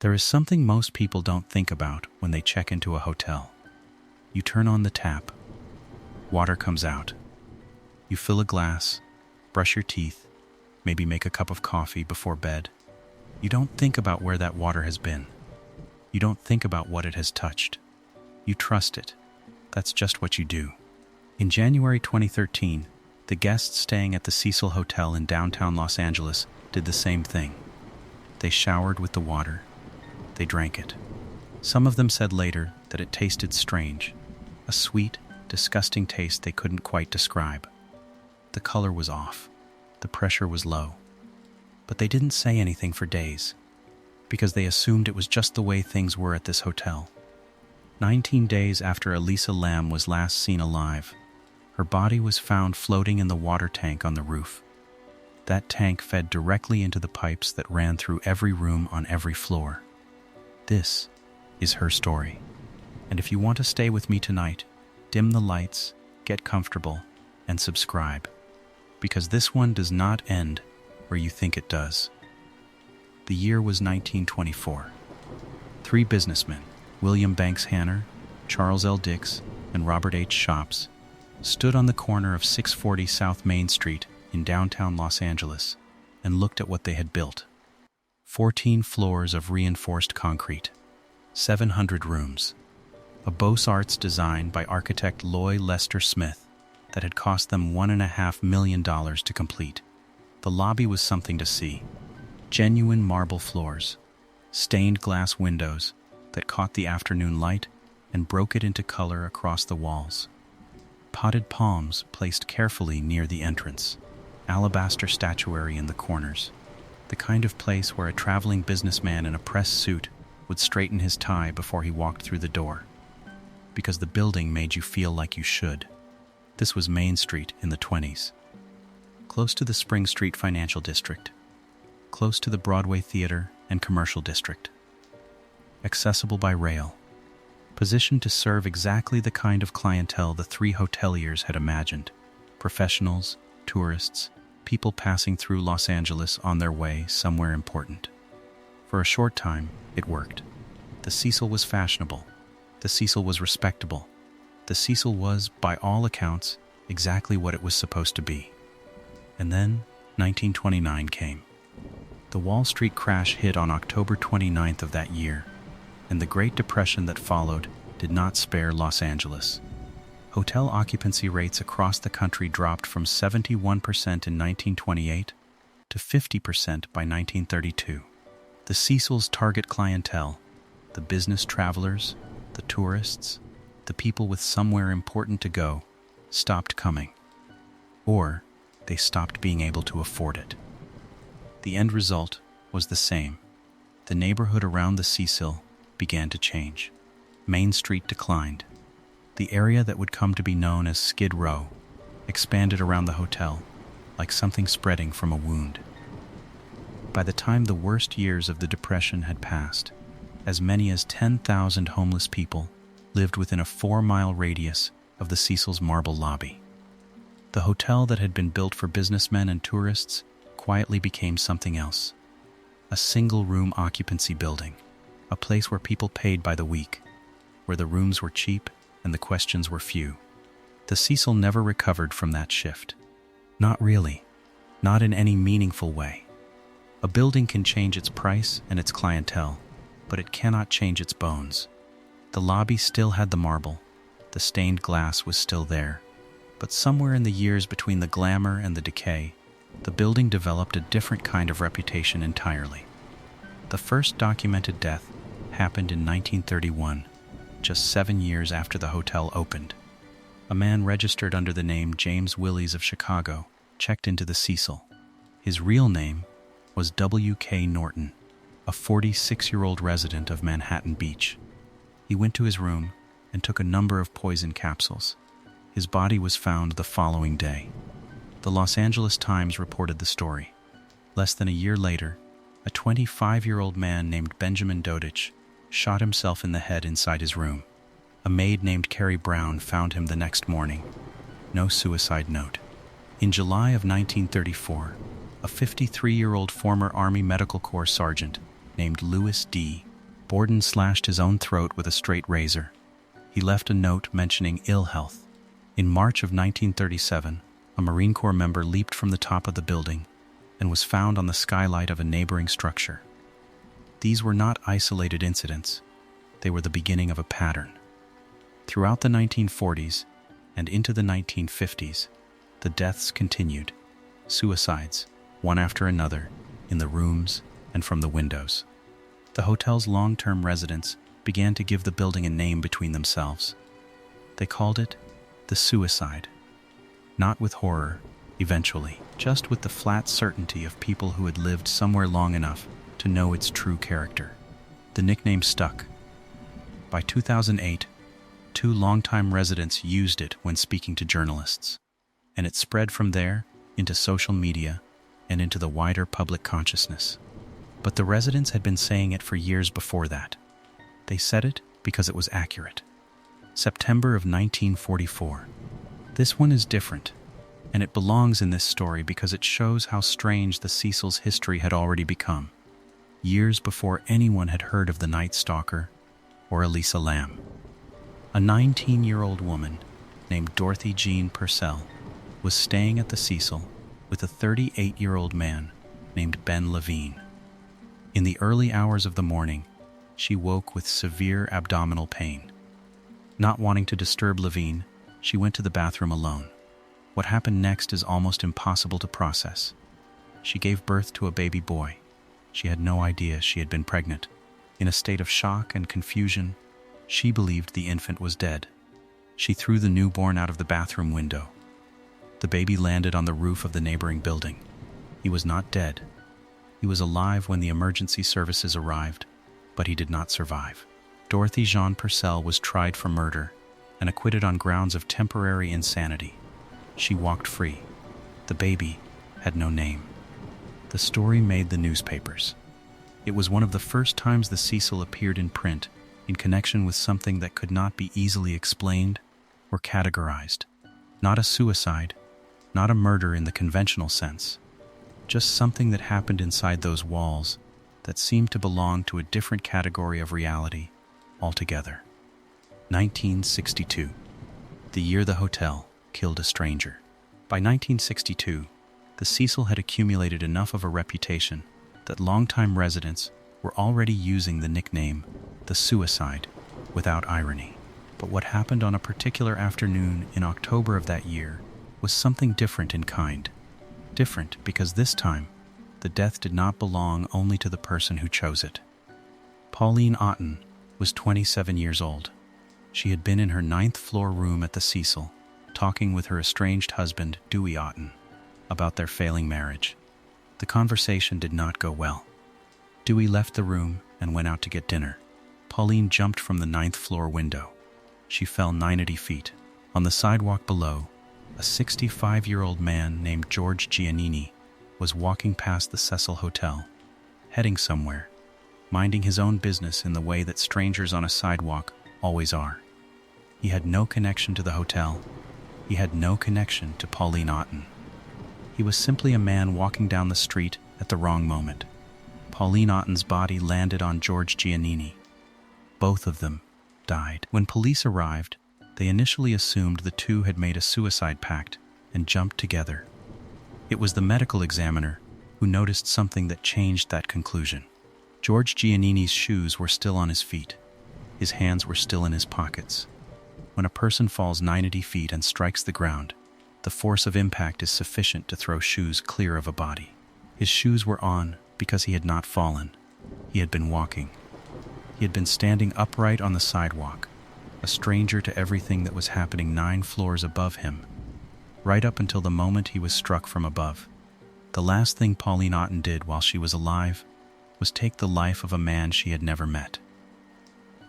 There is something most people don't think about when they check into a hotel. You turn on the tap. Water comes out. You fill a glass, brush your teeth, maybe make a cup of coffee before bed. You don't think about where that water has been. You don't think about what it has touched. You trust it. That's just what you do. In January 2013, the guests staying at the Cecil Hotel in downtown Los Angeles did the same thing. They showered with the water. They drank it. Some of them said later that it tasted strange, a sweet, disgusting taste they couldn't quite describe. The color was off. The pressure was low. But they didn't say anything for days, because they assumed it was just the way things were at this hotel. 19 days after Elisa Lam was last seen alive, her body was found floating in the water tank on the roof. That tank fed directly into the pipes that ran through every room on every floor. This is her story. And if you want to stay with me tonight, dim the lights, get comfortable, and subscribe. Because this one does not end where you think it does. The year was 1924. 3 businessmen, William Banks Hanner, Charles L. Dix, and Robert H. Shops, stood on the corner of 640 South Main Street in downtown Los Angeles and looked at what they had built. 14 floors of reinforced concrete, 700 rooms, a Beaux-Arts design by architect Loy Lester Smith that had cost them $1.5 million to complete. The lobby was something to see. Genuine marble floors, stained glass windows that caught the afternoon light and broke it into color across the walls. Potted palms placed carefully near the entrance, alabaster statuary in the corners, the kind of place where a traveling businessman in a press suit would straighten his tie before he walked through the door. Because the building made you feel like you should. This was Main Street in the 20s. Close to the Spring Street Financial District. Close to the Broadway Theater and Commercial District. Accessible by rail. Positioned to serve exactly the kind of clientele the 3 hoteliers had imagined. Professionals, tourists, people passing through Los Angeles on their way somewhere important. For a short time, it worked. The Cecil was fashionable. The Cecil was respectable. The Cecil was, by all accounts, exactly what it was supposed to be. And then, 1929 came. The Wall Street crash hit on October 29th of that year, and the Great Depression that followed did not spare Los Angeles. Hotel occupancy rates across the country dropped from 71% in 1928 to 50% by 1932. The Cecil's target clientele, the business travelers, the tourists, the people with somewhere important to go, stopped coming. Or they stopped being able to afford it. The end result was the same. The neighborhood around the Cecil began to change. Main Street declined. The area that would come to be known as Skid Row expanded around the hotel, like something spreading from a wound. By the time the worst years of the Depression had passed, as many as 10,000 homeless people lived within a 4-mile radius of the Cecil's marble lobby. The hotel that had been built for businessmen and tourists quietly became something else. A single-room occupancy building, a place where people paid by the week, where the rooms were cheap and the questions were few. The Cecil never recovered from that shift. Not really. Not in any meaningful way. A building can change its price and its clientele, but it cannot change its bones. The lobby still had the marble. The stained glass was still there. But somewhere in the years between the glamour and the decay, the building developed a different kind of reputation entirely. The first documented death happened in 1931, just 7 years after the hotel opened. A man registered under the name James Willies of Chicago checked into the Cecil. His real name was W.K. Norton, a 46-year-old resident of Manhattan Beach. He went to his room and took a number of poison capsules. His body was found the following day. The Los Angeles Times reported the story. Less than a year later, a 25-year-old man named Benjamin Dodich shot himself in the head inside his room. A maid named Carrie Brown found him the next morning. No suicide note. In July of 1934, a 53-year-old former Army Medical Corps sergeant named Louis D. Borden slashed his own throat with a straight razor. He left a note mentioning ill health. In March of 1937, a Marine Corps member leaped from the top of the building and was found on the skylight of a neighboring structure. These were not isolated incidents. They were the beginning of a pattern. Throughout the 1940s and into the 1950s, the deaths continued. Suicides, one after another, in the rooms and from the windows. The hotel's long-term residents began to give the building a name between themselves. They called it the suicide. Not with horror, eventually, just with the flat certainty of people who had lived somewhere long enough to know its true character. The nickname stuck. By 2008, 2 longtime residents used it when speaking to journalists, and it spread from there into social media and into the wider public consciousness. But the residents had been saying it for years before that. They said it because it was accurate. September of 1944. This one is different, and it belongs in this story because it shows how strange the Cecil's history had already become, years before anyone had heard of the Night Stalker or Elisa Lam. A 19-year-old woman named Dorothy Jean Purcell was staying at the Cecil with a 38-year-old man named Ben Levine. In the early hours of the morning, she woke with severe abdominal pain. Not wanting to disturb Levine, she went to the bathroom alone. What happened next is almost impossible to process. She gave birth to a baby boy. She had no idea she had been pregnant. In a state of shock and confusion, she believed the infant was dead. She threw the newborn out of the bathroom window. The baby landed on the roof of the neighboring building. He was not dead. He was alive when the emergency services arrived, but he did not survive. Dorothy Jean Purcell was tried for murder and acquitted on grounds of temporary insanity. She walked free. The baby had no name. The story made the newspapers. It was one of the first times the Cecil appeared in print in connection with something that could not be easily explained or categorized. Not a suicide, not a murder in the conventional sense. Just something that happened inside those walls that seemed to belong to a different category of reality altogether. 1962. The year the hotel killed a stranger. By 1962, the Cecil had accumulated enough of a reputation that longtime residents were already using the nickname the suicide without irony. But what happened on a particular afternoon in October of that year was something different in kind. Different because this time, the death did not belong only to the person who chose it. Pauline Otten was 27 years old. She had been in her 9th floor room at the Cecil, talking with her estranged husband, Dewey Otten, about their failing marriage. The conversation did not go well. Dewey left the room and went out to get dinner. Pauline jumped from the 9th floor window. She fell 90 feet. On the sidewalk below, a 65-year-old man named George Giannini was walking past the Cecil Hotel, heading somewhere, minding his own business in the way that strangers on a sidewalk always are. He had no connection to the hotel. He had no connection to Pauline Otten. He was simply a man walking down the street at the wrong moment. Pauline Otten's body landed on George Giannini. Both of them died. When police arrived, they initially assumed the two had made a suicide pact and jumped together. It was the medical examiner who noticed something that changed that conclusion. George Giannini's shoes were still on his feet. His hands were still in his pockets. When a person falls 90 feet and strikes the ground, the force of impact is sufficient to throw shoes clear of a body. His shoes were on because he had not fallen. He had been walking. He had been standing upright on the sidewalk, a stranger to everything that was happening 9 floors above him, right up until the moment he was struck from above. The last thing Pauline Otten did while she was alive was take the life of a man she had never met.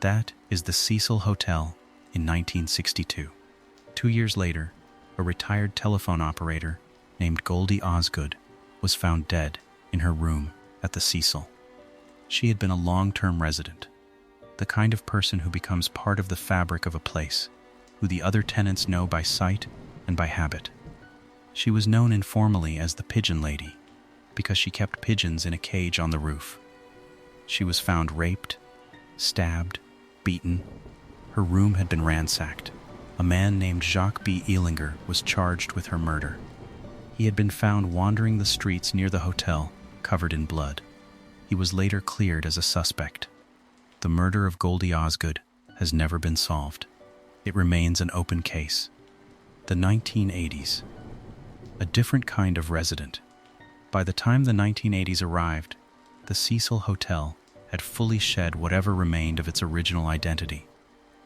That is the Cecil Hotel in 1962. 2 years later, a retired telephone operator named Goldie Osgood was found dead in her room at the Cecil. She had been a long-term resident, the kind of person who becomes part of the fabric of a place, who the other tenants know by sight and by habit. She was known informally as the Pigeon Lady because she kept pigeons in a cage on the roof. She was found raped, stabbed, beaten. Her room had been ransacked. A man named Jacques B. Elinger was charged with her murder. He had been found wandering the streets near the hotel, covered in blood. He was later cleared as a suspect. The murder of Goldie Osgood has never been solved. It remains an open case. The 1980s. A different kind of resident. By the time the 1980s arrived, the Cecil Hotel had fully shed whatever remained of its original identity.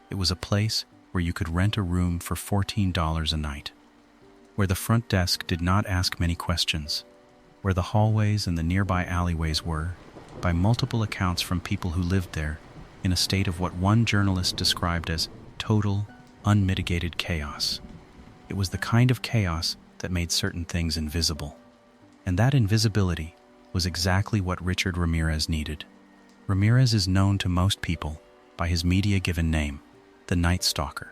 It was a place where you could rent a room for $14 a night, where the front desk did not ask many questions, where the hallways and the nearby alleyways were, by multiple accounts from people who lived there, in a state of what one journalist described as total, unmitigated chaos. It was the kind of chaos that made certain things invisible. And that invisibility was exactly what Richard Ramirez needed. Ramirez is known to most people by his media-given name, the Night Stalker.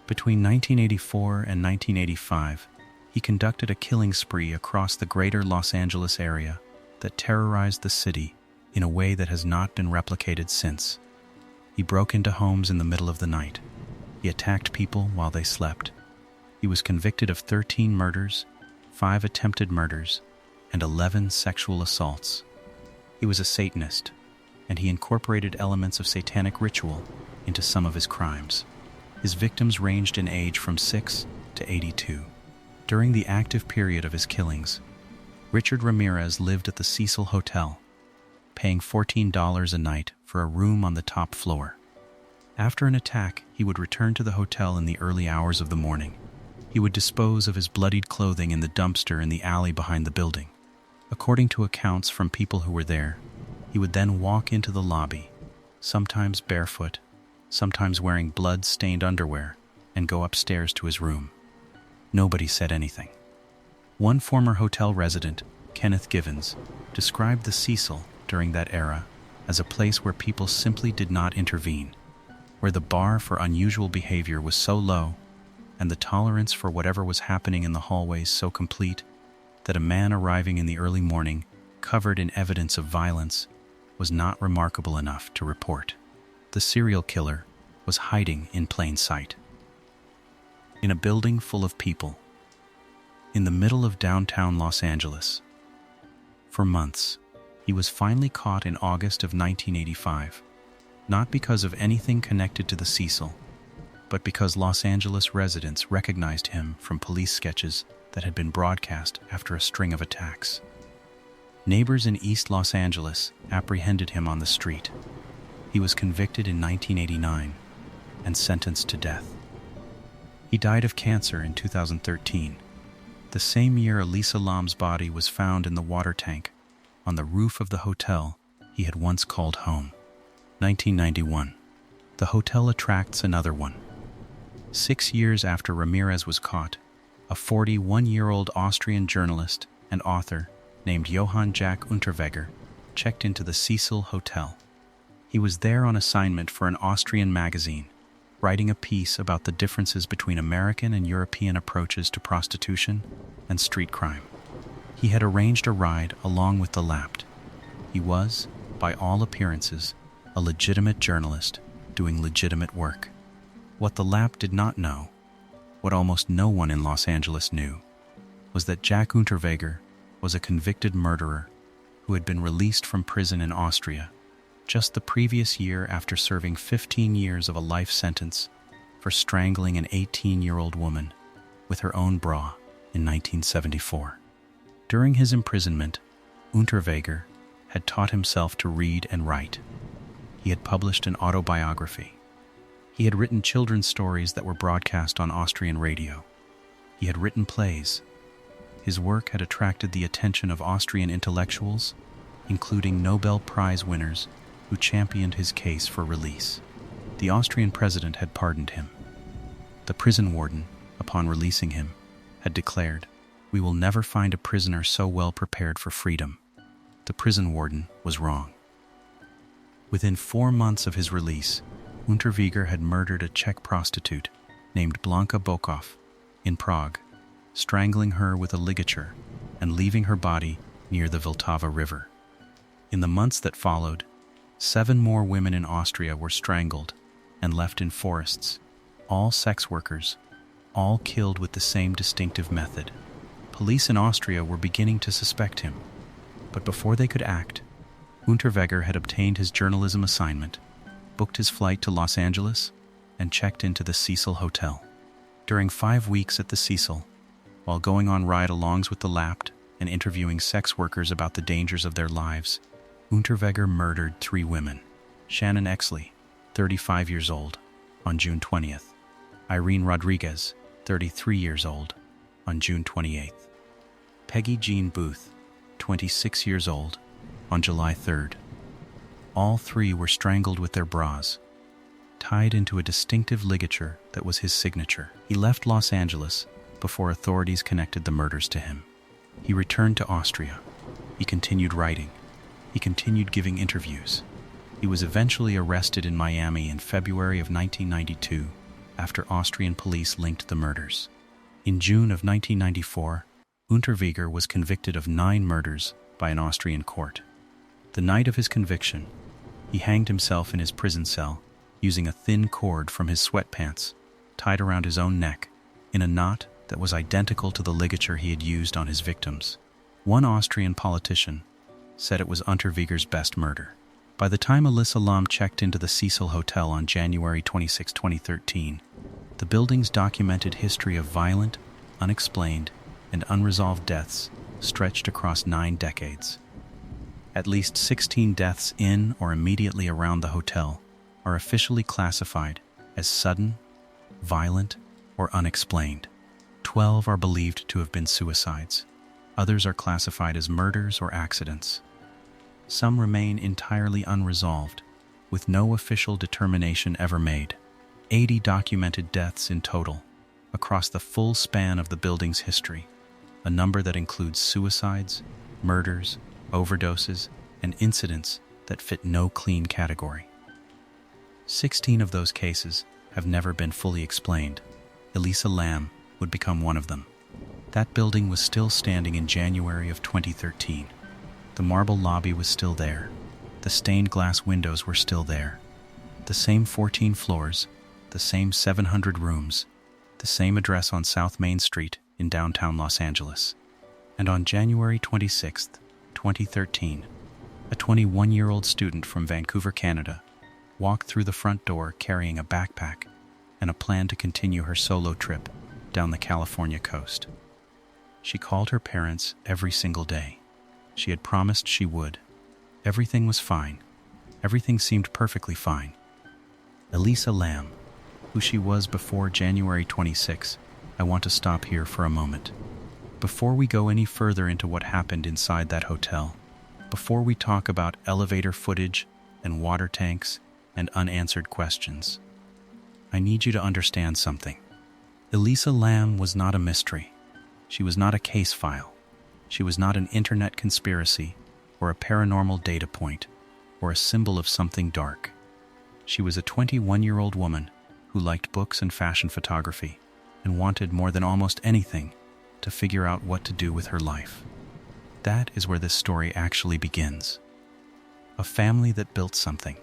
Between 1984 and 1985, he conducted a killing spree across the greater Los Angeles area that terrorized the city in a way that has not been replicated since. He broke into homes in the middle of the night. He attacked people while they slept. He was convicted of 13 murders, 5 attempted murders, and 11 sexual assaults. He was a Satanist, and he incorporated elements of satanic ritual into some of his crimes. His victims ranged in age from 6 to 82. During the active period of his killings, Richard Ramirez lived at the Cecil Hotel, paying $14 a night for a room on the top floor. After an attack, he would return to the hotel in the early hours of the morning. He would dispose of his bloodied clothing in the dumpster in the alley behind the building. According to accounts from people who were there, he would then walk into the lobby, sometimes barefoot, sometimes wearing blood-stained underwear, and go upstairs to his room. Nobody said anything. One former hotel resident, Kenneth Givens, described the Cecil during that era as a place where people simply did not intervene, where the bar for unusual behavior was so low and the tolerance for whatever was happening in the hallways so complete that a man arriving in the early morning covered in evidence of violence was not remarkable enough to report. The serial killer was hiding in plain sight. In a building full of people, in the middle of downtown Los Angeles. For months, he was finally caught in August of 1985, not because of anything connected to the Cecil, but because Los Angeles residents recognized him from police sketches that had been broadcast after a string of attacks. Neighbors in East Los Angeles apprehended him on the street. He was convicted in 1989 and sentenced to death. He died of cancer in 2013, the same year Elisa Lam's body was found in the water tank on the roof of the hotel he had once called home. 1991. The hotel attracts another one. 6 years after Ramirez was caught, a 41-year-old Austrian journalist and author named Johann Jack Unterweger checked into the Cecil Hotel. He was there on assignment for an Austrian magazine, writing a piece about the differences between American and European approaches to prostitution and street crime. He had arranged a ride along with the Lapt. He was, by all appearances, a legitimate journalist doing legitimate work. What the Lapt did not know, what almost no one in Los Angeles knew, was that Jack Unterweger was a convicted murderer who had been released from prison in Austria just the previous year after serving 15 years of a life sentence for strangling an 18-year-old woman with her own bra in 1974. During his imprisonment, Unterweger had taught himself to read and write. He had published an autobiography. He had written children's stories that were broadcast on Austrian radio. He had written plays. His work had attracted the attention of Austrian intellectuals, including Nobel Prize winners who championed his case for release. The Austrian president had pardoned him. The prison warden, upon releasing him, had declared, "We will never find a prisoner so well prepared for freedom." The prison warden was wrong. Within 4 months of his release, Unterweger had murdered a Czech prostitute named Blanka Bokov in Prague, strangling her with a ligature and leaving her body near the Vltava River. In the months that followed, 7 more women in Austria were strangled and left in forests, all sex workers, all killed with the same distinctive method. Police in Austria were beginning to suspect him, but before they could act, Unterweger had obtained his journalism assignment, booked his flight to Los Angeles, and checked into the Cecil Hotel. During 5 weeks at the Cecil, while going on ride-alongs with the Lapt and interviewing sex workers about the dangers of their lives, Unterweger murdered 3 women: Shannon Exley, 35 years old, on June 20th; Irene Rodriguez, 33 years old, on June 28th; Peggy Jean Booth, 26 years old, on July 3rd. All 3 were strangled with their bras, tied into a distinctive ligature that was his signature. He left Los Angeles before authorities connected the murders to him. He returned to Austria. He continued writing. He continued giving interviews. He was eventually arrested in Miami in February of 1992 after Austrian police linked the murders. In June of 1994, Unterweger was convicted of 9 murders by an Austrian court. The night of his conviction, he hanged himself in his prison cell using a thin cord from his sweatpants tied around his own neck in a knot that was identical to the ligature he had used on his victims. One Austrian politician said it was Unterweger's best murder. By the time Elisa Lam checked into the Cecil Hotel on January 26, 2013, the building's documented history of violent, unexplained, and unresolved deaths stretched across 9 decades. At least 16 deaths in or immediately around the hotel are officially classified as sudden, violent, or unexplained. 12 are believed to have been suicides. Others are classified as murders or accidents. Some remain entirely unresolved, with no official determination ever made. 80 documented deaths in total, across the full span of the building's history, a number that includes suicides, murders, overdoses, and incidents that fit no clean category. 16 of those cases have never been fully explained. Elisa Lam would become one of them. That building was still standing in January of 2013. The marble lobby was still there. The stained glass windows were still there. The same 14 floors, the same 700 rooms, the same address on South Main Street in downtown Los Angeles. And on January 26, 2013, a 21-year-old student from Vancouver, Canada, walked through the front door carrying a backpack and a plan to continue her solo trip down the California coast. She called her parents every single day. She had promised she would. Everything was fine. Everything seemed perfectly fine. Elisa Lam, who she was before January 26, I want to stop here for a moment. Before we go any further into what happened inside that hotel, before we talk about elevator footage and water tanks and unanswered questions, I need you to understand something. Elisa Lam was not a mystery. She was not a case file. She was not an internet conspiracy or a paranormal data point or a symbol of something dark. She was a 21-year-old woman who liked books and fashion photography and wanted more than almost anything to figure out what to do with her life. That is where this story actually begins. A family that built something.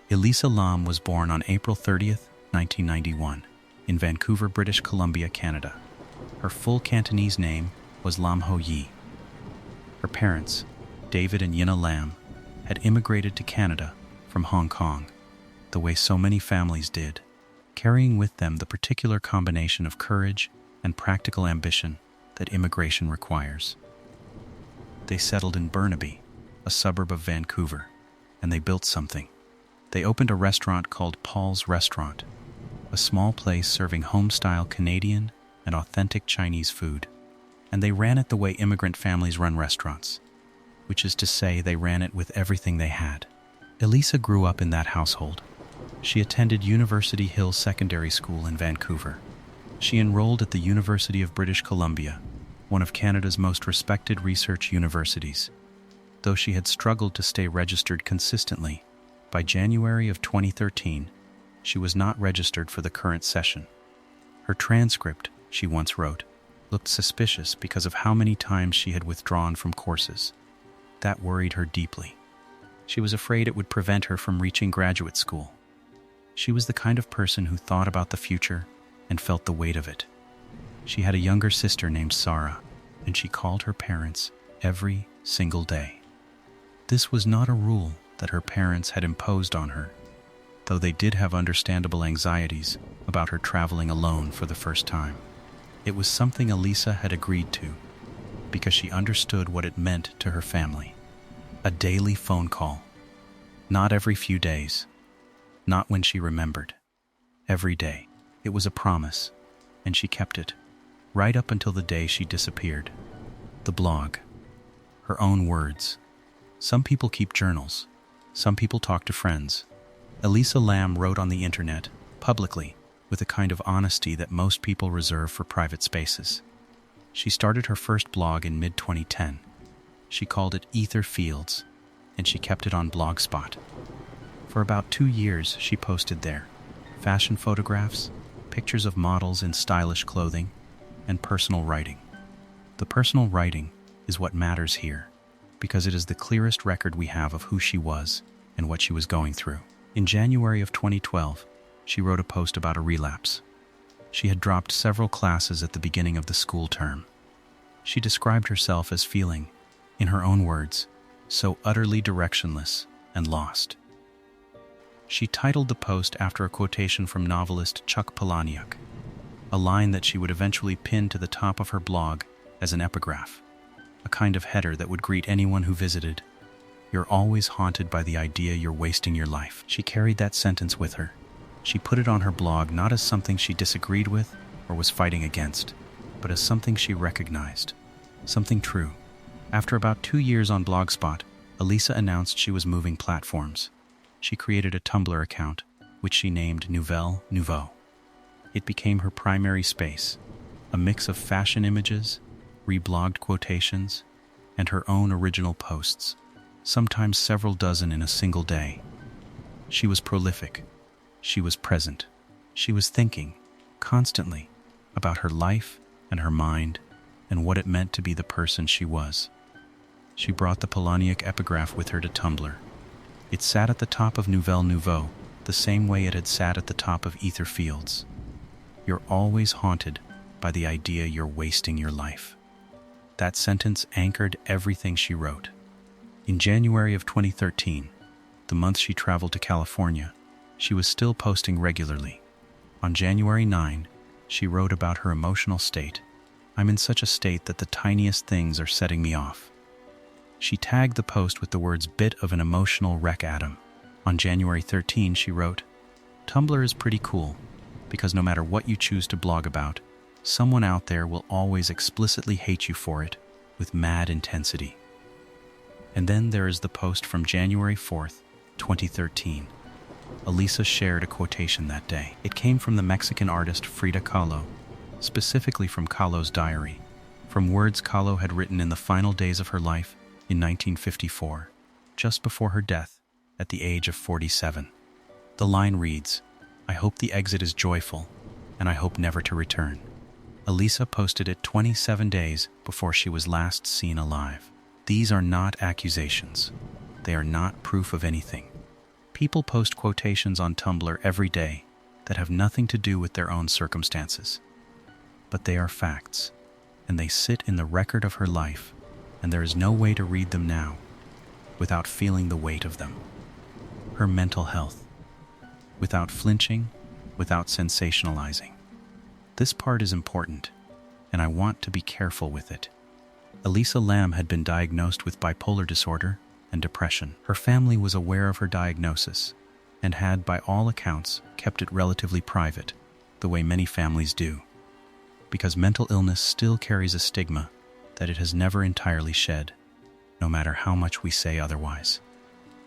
Elisa Lam was born on April 30th, 1991, in Vancouver, British Columbia, Canada. Her full Cantonese name was Lam Ho Yi. Her parents, David and Yina Lam, had immigrated to Canada from Hong Kong, the way so many families did, carrying with them the particular combination of courage and practical ambition that immigration requires. They settled in Burnaby, a suburb of Vancouver, and they built something. They opened a restaurant called Paul's Restaurant, a small place serving home-style Canadian and authentic Chinese food. And they ran it the way immigrant families run restaurants, which is to say they ran it with everything they had. Elisa grew up in that household. She attended University Hill Secondary School in Vancouver. She enrolled at the University of British Columbia, one of Canada's most respected research universities. Though she had struggled to stay registered consistently, by January of 2013, she was not registered for the current session. Her transcript, she once wrote, looked suspicious because of how many times she had withdrawn from courses. That worried her deeply. She was afraid it would prevent her from reaching graduate school. She was the kind of person who thought about the future and felt the weight of it. She had a younger sister named Sarah, and she called her parents every single day. This was not a rule that her parents had imposed on her, though they did have understandable anxieties about her traveling alone for the first time. It was something Elisa had agreed to because she understood what it meant to her family. A daily phone call. Not every few days. Not when she remembered. Every day. It was a promise, and she kept it, right up until the day she disappeared. The blog. Her own words. Some people keep journals. Some people talk to friends. Elisa Lam wrote on the internet, publicly, with a kind of honesty that most people reserve for private spaces. She started her first blog in mid-2010. She called it Ether Fields, and she kept it on Blogspot. For about 2 years, she posted there fashion photographs, pictures of models in stylish clothing, and personal writing. The personal writing is what matters here, because it is the clearest record we have of who she was and what she was going through. In January of 2012, she wrote a post about a relapse. She had dropped several classes at the beginning of the school term. She described herself as feeling, in her own words, so utterly directionless and lost. She titled the post after a quotation from novelist Chuck Palahniuk, a line that she would eventually pin to the top of her blog as an epigraph, a kind of header that would greet anyone who visited. You're always haunted by the idea you're wasting your life. She carried that sentence with her. She put it on her blog not as something she disagreed with or was fighting against, but as something she recognized, something true. After about 2 years on Blogspot, Elisa announced she was moving platforms. She created a Tumblr account, which she named Nouvelle Nouveau. It became her primary space, a mix of fashion images, reblogged quotations, and her own original posts, sometimes several dozen in a single day. She was prolific. She was present. She was thinking, constantly, about her life and her mind and what it meant to be the person she was. She brought the Palahniuk epigraph with her to Tumblr. It sat at the top of Nouvelle Nouveau, the same way it had sat at the top of Ether Fields. You're always haunted by the idea you're wasting your life. That sentence anchored everything she wrote. In January of 2013, the month she traveled to California, she was still posting regularly. On January 9, she wrote about her emotional state. I'm in such a state that the tiniest things are setting me off. She tagged the post with the words bit of an emotional wreck atom. On January 13, she wrote, Tumblr is pretty cool, because no matter what you choose to blog about, someone out there will always explicitly hate you for it with mad intensity. And then there is the post from January 4th, 2013. Elisa shared a quotation that day. It came from the Mexican artist Frida Kahlo, specifically from Kahlo's diary, from words Kahlo had written in the final days of her life in 1954, just before her death at the age of 47. The line reads, I hope the exit is joyful, and I hope never to return. Elisa posted it 27 days before she was last seen alive. These are not accusations. They are not proof of anything. People post quotations on Tumblr every day that have nothing to do with their own circumstances. But they are facts, and they sit in the record of her life, and there is no way to read them now without feeling the weight of them. Her mental health. Without flinching, without sensationalizing. This part is important, and I want to be careful with it. Elisa Lam had been diagnosed with bipolar disorder and depression. Her family was aware of her diagnosis and had, by all accounts, kept it relatively private, the way many families do, because mental illness still carries a stigma that it has never entirely shed, no matter how much we say otherwise.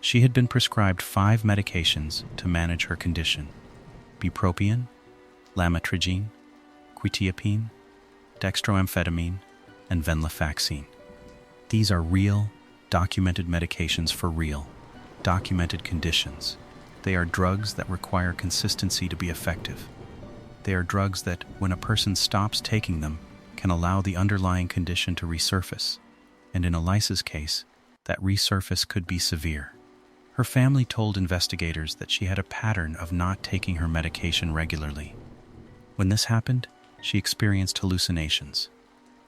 She had been prescribed 5 medications to manage her condition: bupropion, lamotrigine, quetiapine, dextroamphetamine, and venlafaxine. These are real, documented medications for real, documented conditions. They are drugs that require consistency to be effective. They are drugs that, when a person stops taking them, can allow the underlying condition to resurface, and in Elisa's case, that resurface could be severe. Her family told investigators that she had a pattern of not taking her medication regularly. When this happened, she experienced hallucinations.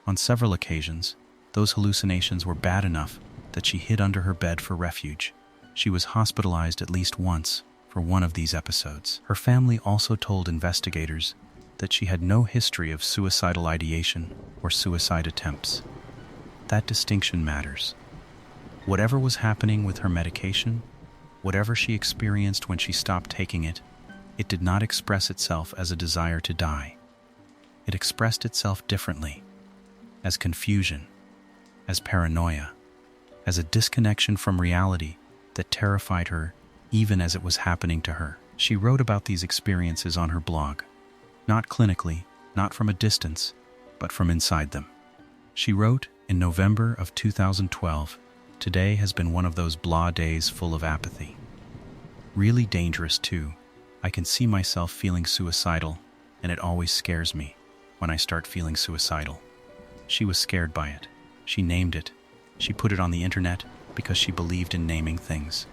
On several occasions, those hallucinations were bad enough that she hid under her bed for refuge. She was hospitalized at least once for one of these episodes. Her family also told investigators that she had no history of suicidal ideation or suicide attempts. That distinction matters. Whatever was happening with her medication, whatever she experienced when she stopped taking it, it did not express itself as a desire to die. It expressed itself differently, as confusion, as paranoia, as a disconnection from reality that terrified her even as it was happening to her. She wrote about these experiences on her blog, not clinically, not from a distance, but from inside them. She wrote in November of 2012, "Today has been one of those blah days full of apathy. Really dangerous too. I can see myself feeling suicidal, and it always scares me when I start feeling suicidal." She was scared by it. She named it. She put it on the internet because she believed in naming things.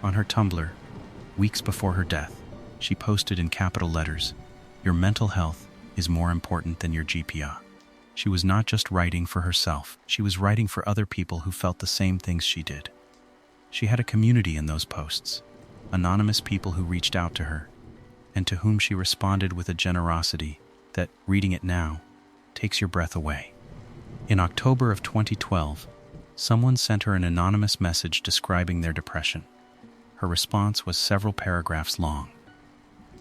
On her Tumblr, weeks before her death, she posted in capital letters, "Your mental health is more important than your GPA." She was not just writing for herself. She was writing for other people who felt the same things she did. She had a community in those posts, anonymous people who reached out to her, and to whom she responded with a generosity that, reading it now, takes your breath away. In October of 2012, someone sent her an anonymous message describing their depression. Her response was several paragraphs long.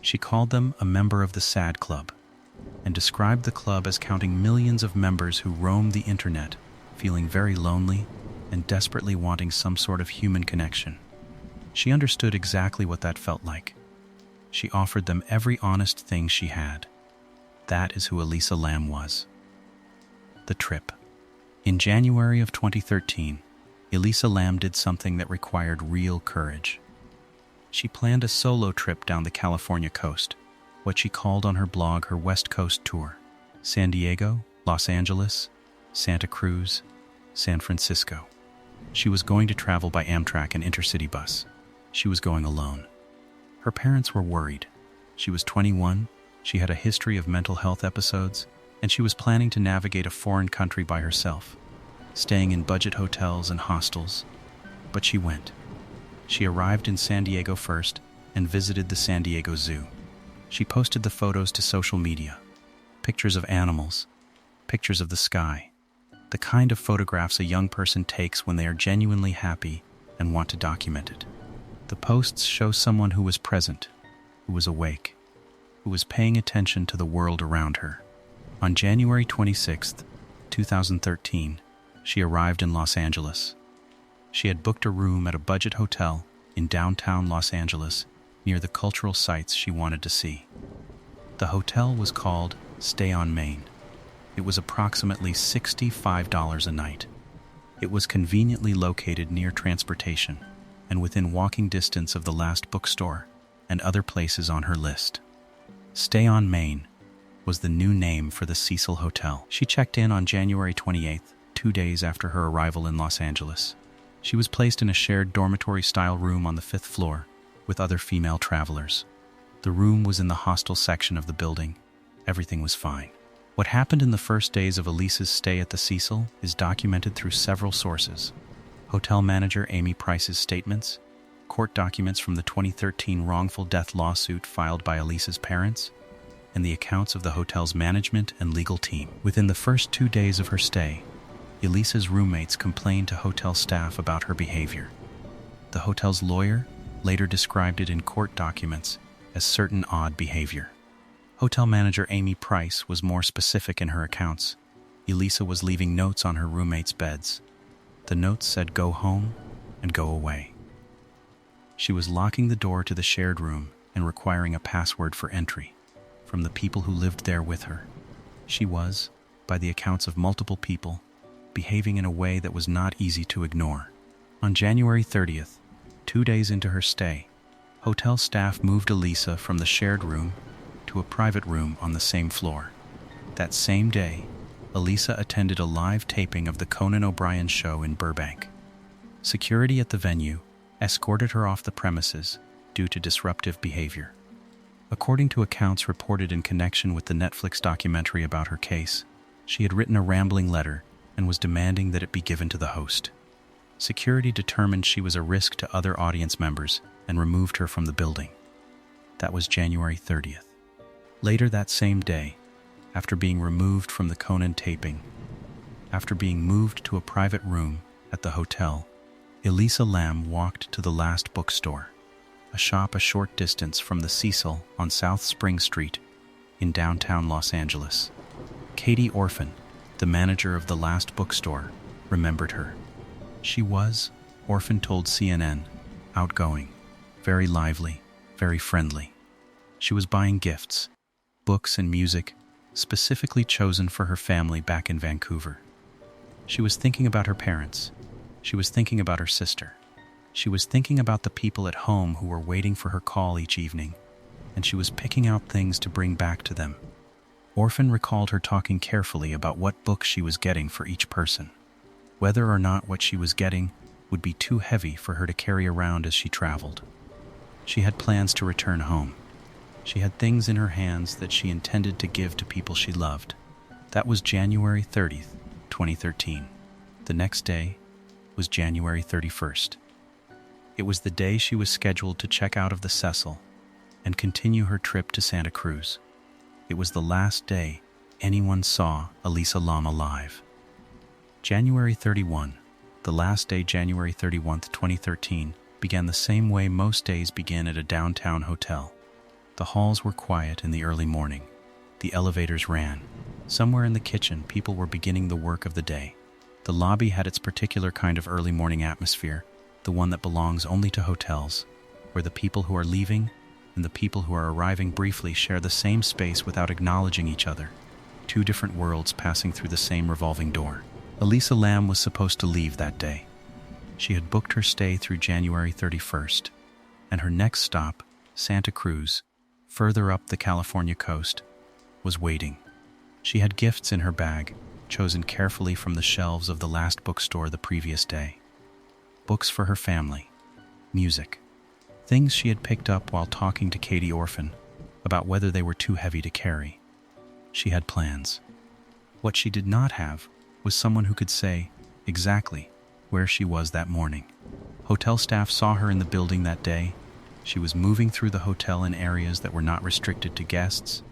She called them a member of the Sad Club, and described the club as counting millions of members who roam the internet, feeling very lonely and desperately wanting some sort of human connection. She understood exactly what that felt like. She offered them every honest thing she had. That is who Elisa Lam was. The trip. In January of 2013, Elisa Lam did something that required real courage. She planned a solo trip down the California coast, what she called on her blog her West Coast tour: San Diego, Los Angeles, Santa Cruz, San Francisco. She was going to travel by Amtrak and intercity bus. She was going alone. Her parents were worried. She was 21, she had a history of mental health episodes, and she was planning to navigate a foreign country by herself, staying in budget hotels and hostels. But she went. She arrived in San Diego first and visited the San Diego Zoo. She posted the photos to social media, pictures of animals, pictures of the sky, the kind of photographs a young person takes when they are genuinely happy and want to document it. The posts show someone who was present, who was awake, who was paying attention to the world around her. On January 26, 2013, she arrived in Los Angeles. She had booked a room at a budget hotel in downtown Los Angeles near the cultural sites she wanted to see. The hotel was called Stay on Main. It was approximately $65 a night. It was conveniently located near transportation and within walking distance of the last bookstore and other places on her list. Stay on Main was the new name for the Cecil Hotel. She checked in on January 28th, 2 days after her arrival in Los Angeles. She was placed in a shared dormitory-style room on the 5th floor with other female travelers. The room was in the hostel section of the building. Everything was fine. What happened in the first days of Elisa's stay at the Cecil is documented through several sources: hotel manager Amy Price's statements, court documents from the 2013 wrongful death lawsuit filed by Elisa's parents, and the accounts of the hotel's management and legal team. Within the first 2 days of her stay, Elisa's roommates complained to hotel staff about her behavior. The hotel's lawyer later described it in court documents as certain odd behavior. Hotel manager Amy Price was more specific in her accounts. Elisa was leaving notes on her roommates' beds. The notes said "go home" and "go away." She was locking the door to the shared room and requiring a password for entry from the people who lived there with her. She was, by the accounts of multiple people, behaving in a way that was not easy to ignore. On January 30th, 2 days into her stay, hotel staff moved Elisa from the shared room to a private room on the same floor. That same day, Elisa attended a live taping of the Conan O'Brien show in Burbank. Security at the venue escorted her off the premises due to disruptive behavior. According to accounts reported in connection with the Netflix documentary about her case, she had written a rambling letter and was demanding that it be given to the host. Security determined she was a risk to other audience members and removed her from the building. That was January 30th. Later that same day, after being removed from the Conan taping, after being moved to a private room at the hotel, Elisa Lam walked to the Last Bookstore, a shop a short distance from the Cecil on South Spring Street in downtown Los Angeles. Katie Orphan, the manager of the Last Bookstore, remembered her. She was, Orphan told CNN, outgoing, very lively, very friendly. She was buying gifts, books and music, specifically chosen for her family back in Vancouver. She was thinking about her parents. She was thinking about her sister. She was thinking about the people at home who were waiting for her call each evening, and she was picking out things to bring back to them. Orphan recalled her talking carefully about what books she was getting for each person, whether or not what she was getting would be too heavy for her to carry around as she traveled. She had plans to return home. She had things in her hands that she intended to give to people she loved. That was January 30th, 2013. The next day was January 31st. It was the day she was scheduled to check out of the Cecil and continue her trip to Santa Cruz. It was the last day anyone saw Elisa Lam alive. January 31, the last day, January 31, 2013, began the same way most days begin at a downtown hotel. The halls were quiet in the early morning. The elevators ran. Somewhere in the kitchen, people were beginning the work of the day. The lobby had its particular kind of early morning atmosphere, the one that belongs only to hotels, where the people who are leaving and the people who are arriving briefly share the same space without acknowledging each other. Two different worlds passing through the same revolving door. Elisa Lam was supposed to leave that day. She had booked her stay through January 31st, and her next stop, Santa Cruz, further up the California coast, was waiting. She had gifts in her bag, chosen carefully from the shelves of the Last Bookstore the previous day. Books for her family, music, things she had picked up while talking to Katie Orphan about whether they were too heavy to carry. She had plans. What she did not have was someone who could say exactly where she was that morning. Hotel staff saw her in the building that day. She was moving through the hotel in areas that were not restricted to guests,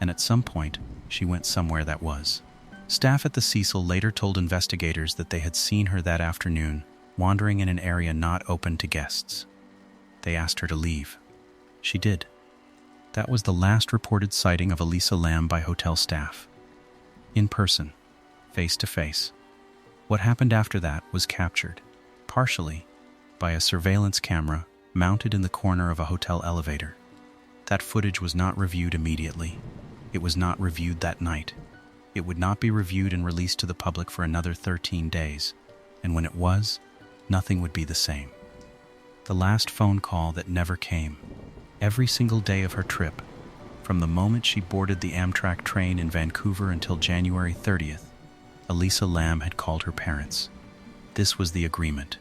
and at some point, she went somewhere that was. Staff at the Cecil later told investigators that they had seen her that afternoon, wandering in an area not open to guests. They asked her to leave. She did. That was the last reported sighting of Elisa Lam by hotel staff. In person, face to face. What happened after that was captured, partially, by a surveillance camera mounted in the corner of a hotel elevator. That footage was not reviewed immediately. It was not reviewed that night. It would not be reviewed and released to the public for another 13 days, and when it was, nothing would be the same. The last phone call that never came. Every single day of her trip, from the moment she boarded the Amtrak train in Vancouver until January 30th, Elisa Lam had called her parents. This was the agreement.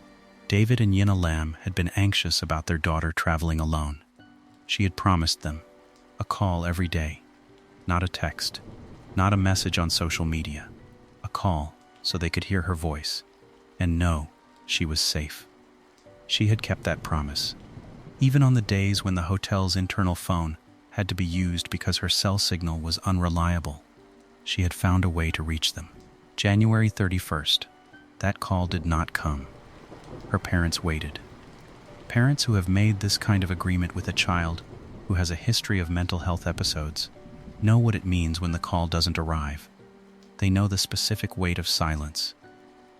David and Yina Lam had been anxious about their daughter traveling alone. She had promised them a call every day, not a text, not a message on social media, a call so they could hear her voice and know she was safe. She had kept that promise, even on the days when the hotel's internal phone had to be used because her cell signal was unreliable. She had found a way to reach them. January 31st, that call did not come. Her parents waited. Parents who have made this kind of agreement with a child who has a history of mental health episodes know what it means when the call doesn't arrive. They know the specific weight of silence.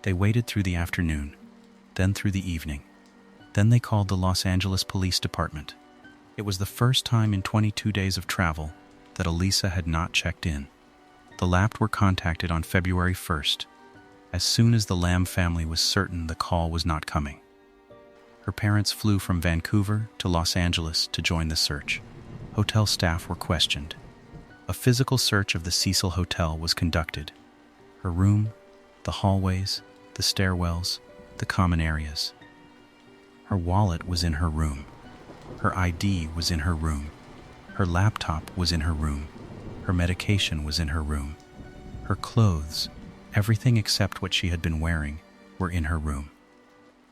They waited through the afternoon, then through the evening. Then they called the Los Angeles Police Department. It was the first time in 22 days of travel that Elisa had not checked in. The LAPD were contacted on February 1st, as soon as the Lam family was certain the call was not coming. Her parents flew from Vancouver to Los Angeles to join the search. Hotel staff were questioned. A physical search of the Cecil Hotel was conducted. Her room, the hallways, the stairwells, the common areas. Her wallet was in her room. Her ID was in her room. Her laptop was in her room. Her medication was in her room. Her clothes, everything except what she had been wearing, were in her room.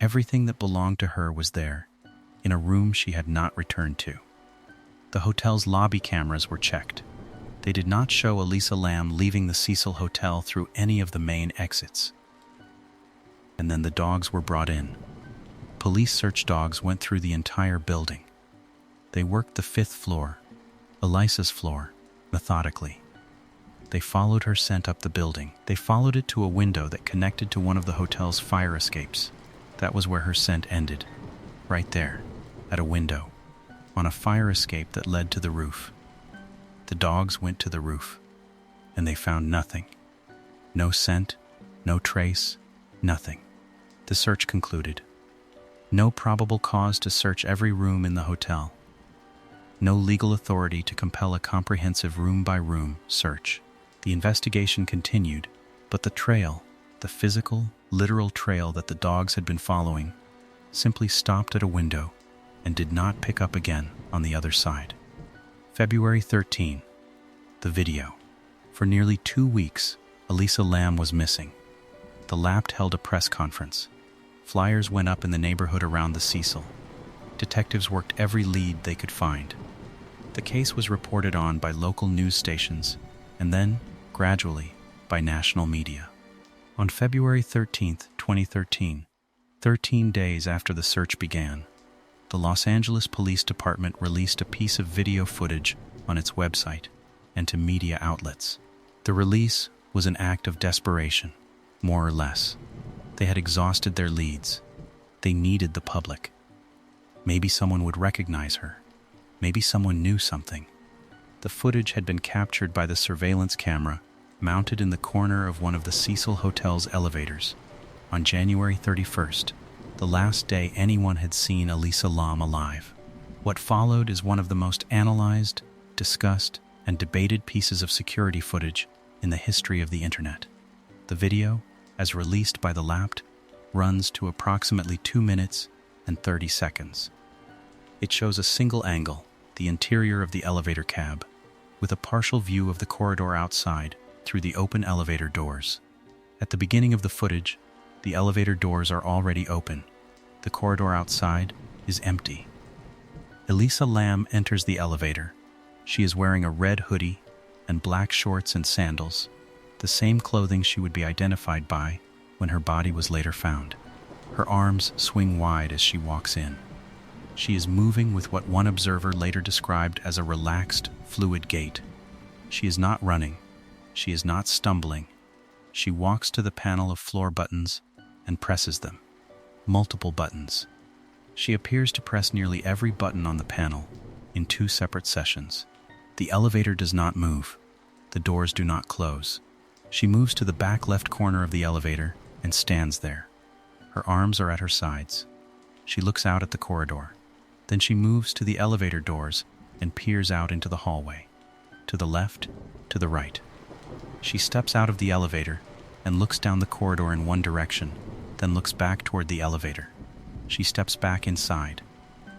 Everything that belonged to her was there, in a room she had not returned to. The hotel's lobby cameras were checked. They did not show Elisa Lam leaving the Cecil Hotel through any of the main exits. And then the dogs were brought in. Police search dogs went through the entire building. They worked the 5th floor, Elisa's floor, methodically. They followed her scent up the building. They followed it to a window that connected to one of the hotel's fire escapes. That was where her scent ended. Right there, at a window, on a fire escape that led to the roof. The dogs went to the roof, and they found nothing. No scent, no trace, nothing. The search concluded. No probable cause to search every room in the hotel. No legal authority to compel a comprehensive room-by-room search. The investigation continued, but the trail, the physical, literal trail that the dogs had been following, simply stopped at a window and did not pick up again on the other side. February 13. The video. For nearly 2 weeks, Elisa Lam was missing. The Lapt held a press conference. Flyers went up in the neighborhood around the Cecil. Detectives worked every lead they could find. The case was reported on by local news stations and then, gradually, by national media. On February 13, 2013, 13 days after the search began, the Los Angeles Police Department released a piece of video footage on its website and to media outlets. The release was an act of desperation, more or less. They had exhausted their leads. They needed the public. Maybe someone would recognize her. Maybe someone knew something. The footage had been captured by the surveillance camera mounted in the corner of one of the Cecil Hotel's elevators on January 31st, the last day anyone had seen Elisa Lam alive. What followed is one of the most analyzed, discussed, and debated pieces of security footage in the history of the internet. The video, as released by the Lapt, runs to approximately 2 minutes and 30 seconds. It shows a single angle, the interior of the elevator cab, with a partial view of the corridor outside through the open elevator doors. At the beginning of the footage, the elevator doors are already open. The corridor outside is empty. Elisa Lam enters the elevator. She is wearing a red hoodie and black shorts and sandals, the same clothing she would be identified by when her body was later found. Her arms swing wide as she walks in. She is moving with what one observer later described as a relaxed, fluid gait. She is not running. She is not stumbling. She walks to the panel of floor buttons and presses them. Multiple buttons. She appears to press nearly every button on the panel in 2 separate sessions. The elevator does not move. The doors do not close. She moves to the back left corner of the elevator and stands there. Her arms are at her sides. She looks out at the corridor. Then she moves to the elevator doors and peers out into the hallway. To the left, to the right. She steps out of the elevator and looks down the corridor in one direction, then looks back toward the elevator. She steps back inside.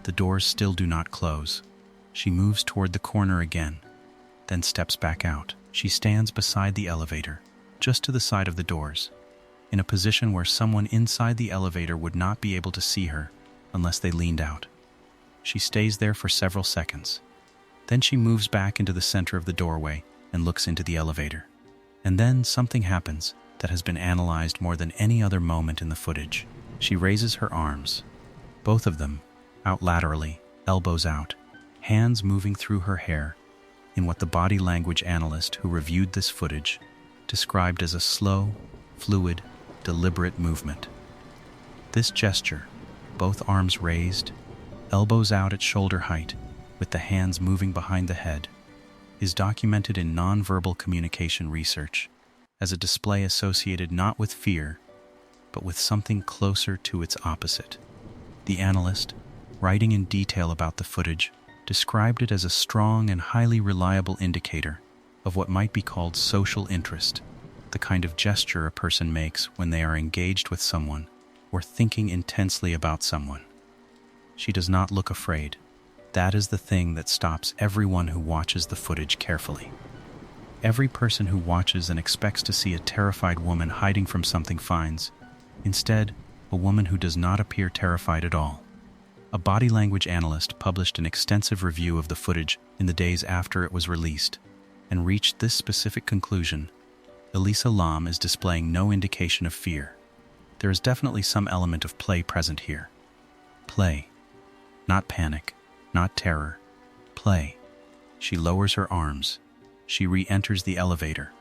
The doors still do not close. She moves toward the corner again, then steps back out. She stands beside the elevator, just to the side of the doors, in a position where someone inside the elevator would not be able to see her unless they leaned out. She stays there for several seconds. Then she moves back into the center of the doorway and looks into the elevator. And then something happens that has been analyzed more than any other moment in the footage. She raises her arms, both of them, out laterally, elbows out, hands moving through her hair, in what the body language analyst who reviewed this footage described as a slow, fluid, deliberate movement. This gesture, both arms raised, elbows out at shoulder height, with the hands moving behind the head, is documented in nonverbal communication research as a display associated not with fear, but with something closer to its opposite. The analyst, writing in detail about the footage, described it as a strong and highly reliable indicator of what might be called social interest, the kind of gesture a person makes when they are engaged with someone or thinking intensely about someone. She does not look afraid. That is the thing that stops everyone who watches the footage carefully. Every person who watches and expects to see a terrified woman hiding from something finds, instead, a woman who does not appear terrified at all. A body language analyst published an extensive review of the footage in the days after it was released and reached this specific conclusion: Elisa Lam is displaying no indication of fear. There is definitely some element of play present here. Play. Not panic, not terror. Play. She lowers her arms. She re-enters the elevator.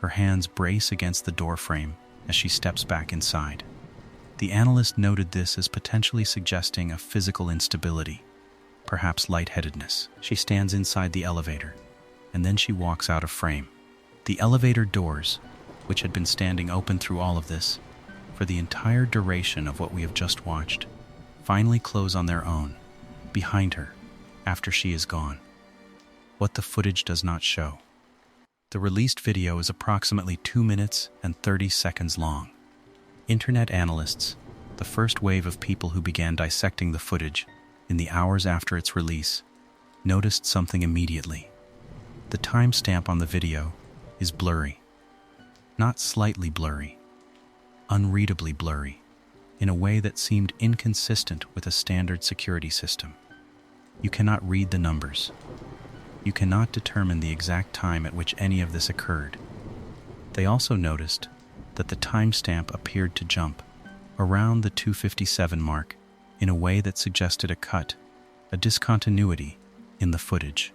Her hands brace against the door frame as she steps back inside. The analyst noted this as potentially suggesting a physical instability, perhaps lightheadedness. She stands inside the elevator, and then she walks out of frame. The elevator doors, which had been standing open through all of this, for the entire duration of what we have just watched, finally close on their own, behind her, after she is gone. What the footage does not show. The released video is approximately 2 minutes and 30 seconds long. Internet analysts, the first wave of people who began dissecting the footage in the hours after its release, noticed something immediately. The timestamp on the video is blurry. Not slightly blurry, unreadably blurry, in a way that seemed inconsistent with a standard security system. You cannot read the numbers. You cannot determine the exact time at which any of this occurred. They also noticed that the timestamp appeared to jump around the 2:57 mark in a way that suggested a cut, a discontinuity in the footage.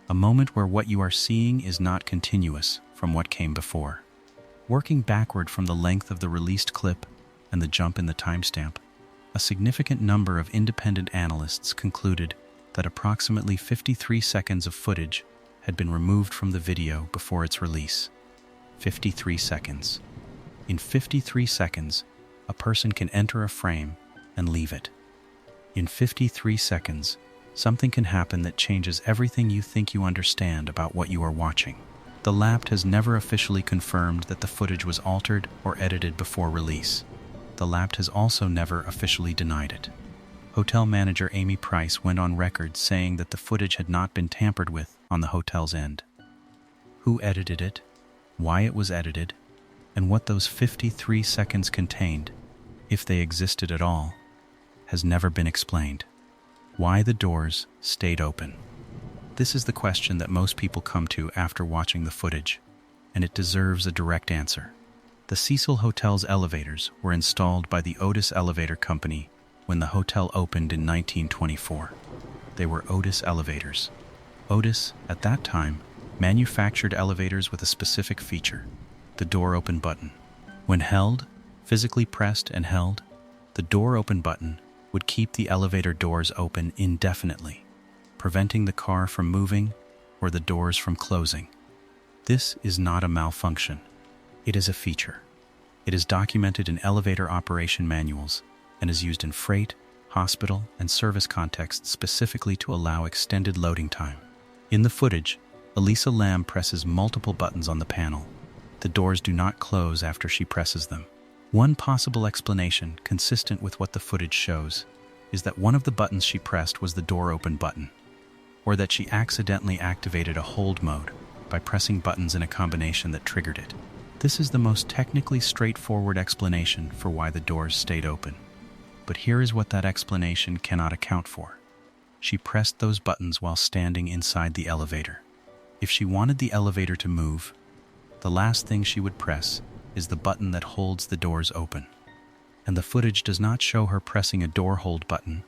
A moment where what you are seeing is not continuous from what came before. Working backward from the length of the released clip and the jump in the timestamp, a significant number of independent analysts concluded that approximately 53 seconds of footage had been removed from the video before its release. 53 seconds. In 53 seconds, a person can enter a frame and leave it. In 53 seconds, something can happen that changes everything you think you understand about what you are watching. The lab has never officially confirmed that the footage was altered or edited before release. The lab has also never officially denied it. Hotel manager Amy Price went on record saying that the footage had not been tampered with on the hotel's end. Who edited it, why it was edited, and what those 53 seconds contained, if they existed at all, has never been explained. Why the doors stayed open. This is the question that most people come to after watching the footage, and it deserves a direct answer. The Cecil Hotel's elevators were installed by the Otis Elevator Company when the hotel opened in 1924. They were Otis elevators. Otis, at that time, manufactured elevators with a specific feature: the door open button. When held, physically pressed and held, the door open button would keep the elevator doors open indefinitely, preventing the car from moving or the doors from closing. This is not a malfunction. It is a feature. It is documented in elevator operation manuals and is used in freight, hospital, and service contexts specifically to allow extended loading time. In the footage, Elisa Lam presses multiple buttons on the panel. The doors do not close after she presses them. One possible explanation, consistent with what the footage shows, is that one of the buttons she pressed was the door open button, or that she accidentally activated a hold mode by pressing buttons in a combination that triggered it. This is the most technically straightforward explanation for why the doors stayed open. But here is what that explanation cannot account for. She pressed those buttons while standing inside the elevator. If she wanted the elevator to move, the last thing she would press is the button that holds the doors open. And the footage does not show her pressing a door hold button.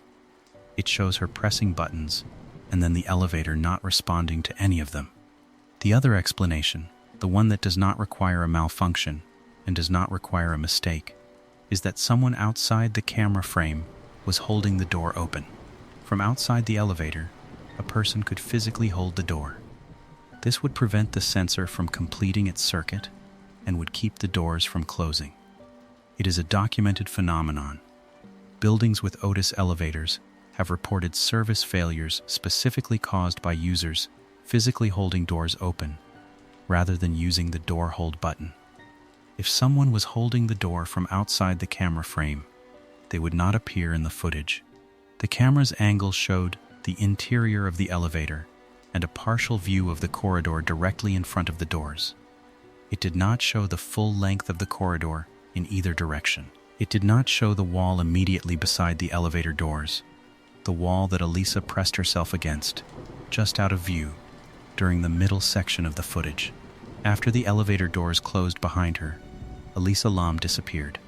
It shows her pressing buttons and then the elevator not responding to any of them. The other explanation, the one that does not require a malfunction and does not require a mistake, is that someone outside the camera frame was holding the door open. From outside the elevator, a person could physically hold the door. This would prevent the sensor from completing its circuit and would keep the doors from closing. It is a documented phenomenon. Buildings with Otis elevators have reported service failures specifically caused by users physically holding doors open rather than using the door hold button. If someone was holding the door from outside the camera frame, they would not appear in the footage. The camera's angle showed the interior of the elevator and a partial view of the corridor directly in front of the doors. It did not show the full length of the corridor in either direction. It did not show the wall immediately beside the elevator doors, the wall that Elisa pressed herself against, just out of view, during the middle section of the footage. After the elevator doors closed behind her, Elisa Lam disappeared.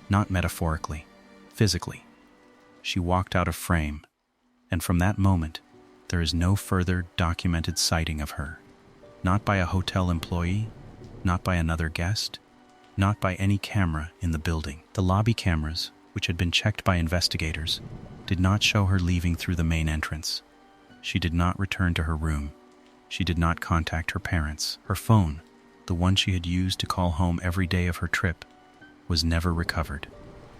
Not metaphorically, physically. She walked out of frame, and from that moment, there is no further documented sighting of her. Not by a hotel employee, not by another guest, not by any camera in the building. The lobby cameras, which had been checked by investigators, did not show her leaving through the main entrance. She did not return to her room. She did not contact her parents. Her phone, the one she had used to call home every day of her trip, was never recovered.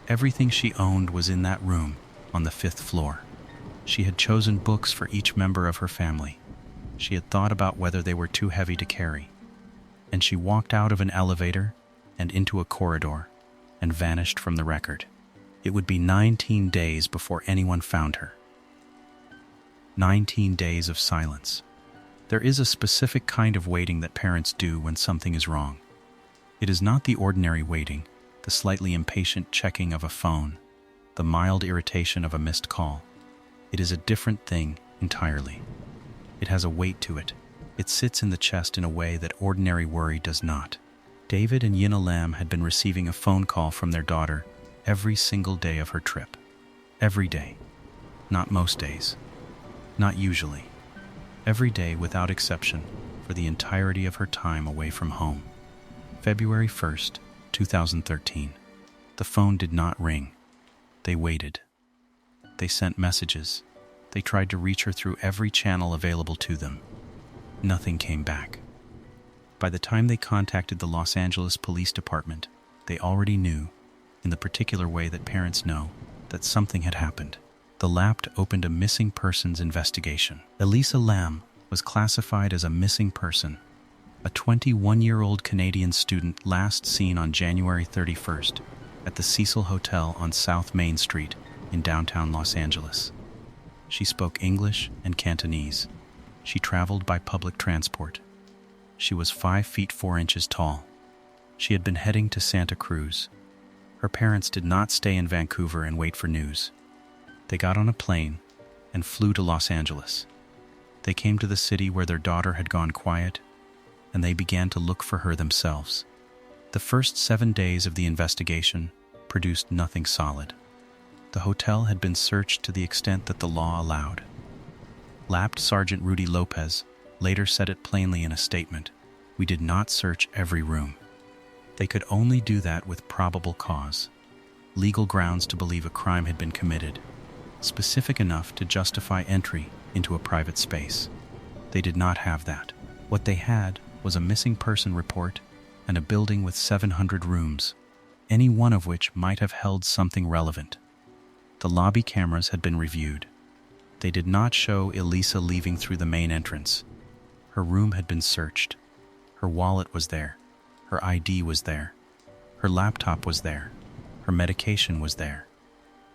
Everything she owned was in that room on the 5th floor. She had chosen books for each member of her family. She had thought about whether they were too heavy to carry. And she walked out of an elevator and into a corridor and vanished from the record. It would be 19 days before anyone found her. 19 days of silence. There is a specific kind of waiting that parents do when something is wrong. It is not the ordinary waiting, the slightly impatient checking of a phone, the mild irritation of a missed call. It is a different thing entirely. It has a weight to it. It sits in the chest in a way that ordinary worry does not. David and Elisa Lam had been receiving a phone call from their daughter every single day of her trip. Every day. Not most days. Not usually. Every day without exception for the entirety of her time away from home. February 1st, 2013. The phone did not ring. They waited. They sent messages. They tried to reach her through every channel available to them. Nothing came back. By the time they contacted the Los Angeles Police Department, they already knew, in the particular way that parents know, that something had happened. The LAPD opened a missing persons investigation. Elisa Lam was classified as a missing person, a 21-year-old Canadian student last seen on January 31st at the Cecil Hotel on South Main Street in downtown Los Angeles. She spoke English and Cantonese. She traveled by public transport. She was 5 feet 4 inches tall. She had been heading to Santa Cruz. Her parents did not stay in Vancouver and wait for news. They got on a plane and flew to Los Angeles. They came to the city where their daughter had gone quiet, and they began to look for her themselves. The first 7 days of the investigation produced nothing solid. The hotel had been searched to the extent that the law allowed. LAPD Sergeant Rudy Lopez later said it plainly in a statement, "We did not search every room." They could only do that with probable cause, legal grounds to believe a crime had been committed, specific enough to justify entry into a private space. They did not have that. What they had was a missing person report and a building with 700 rooms, any one of which might have held something relevant. The lobby cameras had been reviewed. They did not show Elisa leaving through the main entrance. Her room had been searched. Her wallet was there. Her ID was there. Her laptop was there. Her medication was there.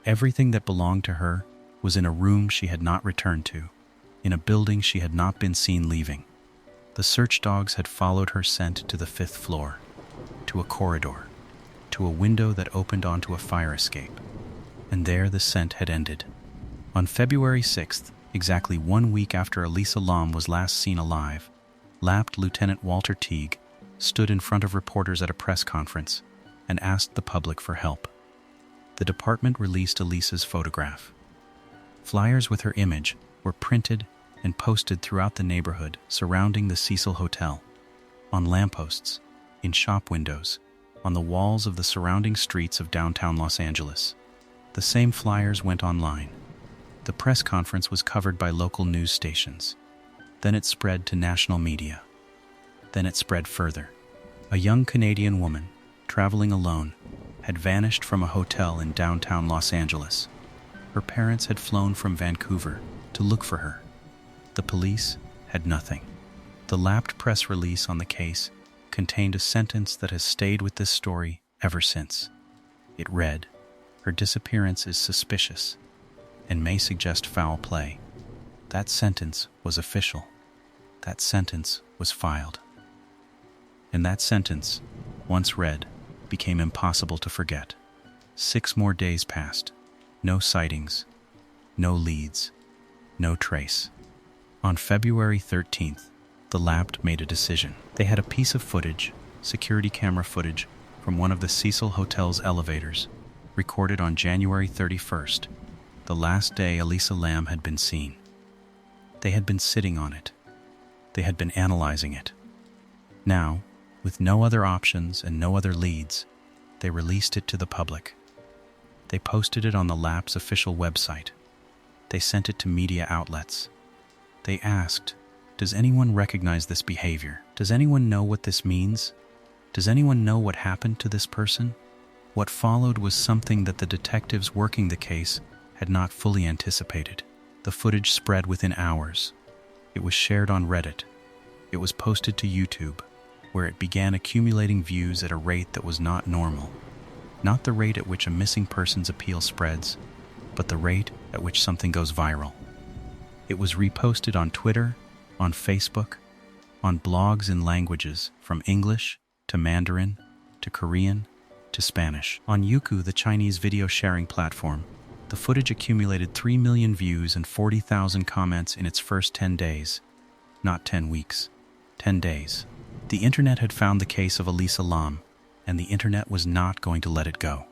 Everything that belonged to her was in a room she had not returned to, in a building she had not been seen leaving. The search dogs had followed her scent to the 5th floor, to a corridor, to a window that opened onto a fire escape. And there the scent had ended. On February 6th, exactly 1 week after Elisa Lam was last seen alive, LAPD Lieutenant Walter Teague stood in front of reporters at a press conference and asked the public for help. The department released Elisa's photograph. Flyers with her image were printed and posted throughout the neighborhood surrounding the Cecil Hotel, on lampposts, in shop windows, on the walls of the surrounding streets of downtown Los Angeles. The same flyers went online. The press conference was covered by local news stations. Then it spread to national media. Then it spread further. A young Canadian woman, traveling alone, had vanished from a hotel in downtown Los Angeles. Her parents had flown from Vancouver to look for her. The police had nothing. The LAPD press release on the case contained a sentence that has stayed with this story ever since. It read, "Her disappearance is suspicious. and may suggest foul play. That sentence was official. That sentence was filed. And that sentence, once read, became impossible to forget. 6 more days passed. No sightings, no leads, no trace. On February 13th, the lab made a decision. They had a piece of footage, security camera footage, from one of the Cecil Hotel's elevators, recorded on January 31st, the last day Elisa Lam had been seen. They had been sitting on it. They had been analyzing it. Now, with no other options and no other leads, they released it to the public. They posted it on the lab's official website. They sent it to media outlets. They asked, "Does anyone recognize this behavior? Does anyone know what this means? Does anyone know what happened to this person?" What followed was something that the detectives working the case had not fully anticipated. The footage spread within hours. It was shared on Reddit. It was posted to YouTube, where it began accumulating views at a rate that was not normal. Not the rate at which a missing person's appeal spreads, but the rate at which something goes viral. It was reposted on Twitter, on Facebook, on blogs in languages from English to Mandarin to Korean to Spanish. On Youku, the Chinese video sharing platform, the footage accumulated 3 million views and 40,000 comments in its first 10 days. Not 10 weeks, 10 days. The internet had found the case of Elisa Lam, and the internet was not going to let it go.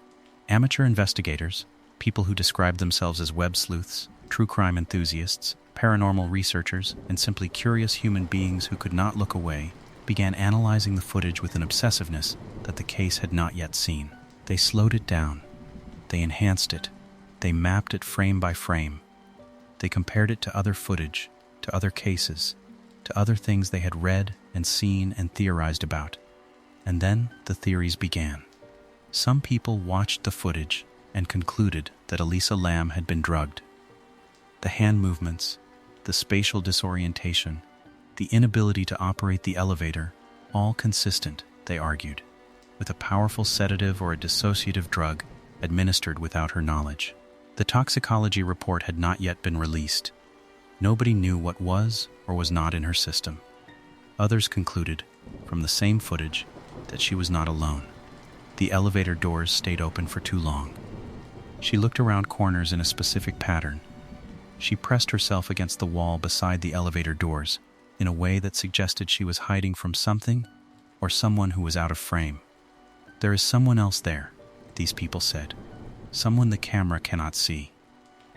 Amateur investigators, people who described themselves as web sleuths, true crime enthusiasts, paranormal researchers, and simply curious human beings who could not look away, began analyzing the footage with an obsessiveness that the case had not yet seen. They slowed it down. They enhanced it. They mapped it frame by frame. They compared it to other footage, to other cases, to other things they had read and seen and theorized about. And then the theories began. Some people watched the footage and concluded that Elisa Lam had been drugged. The hand movements, the spatial disorientation, the inability to operate the elevator, all consistent, they argued, with a powerful sedative or a dissociative drug administered without her knowledge. The toxicology report had not yet been released. Nobody knew what was or was not in her system. Others concluded, from the same footage, that she was not alone. The elevator doors stayed open for too long. She looked around corners in a specific pattern. She pressed herself against the wall beside the elevator doors in a way that suggested she was hiding from something or someone who was out of frame. "There is someone else there," these people said. "Someone the camera cannot see."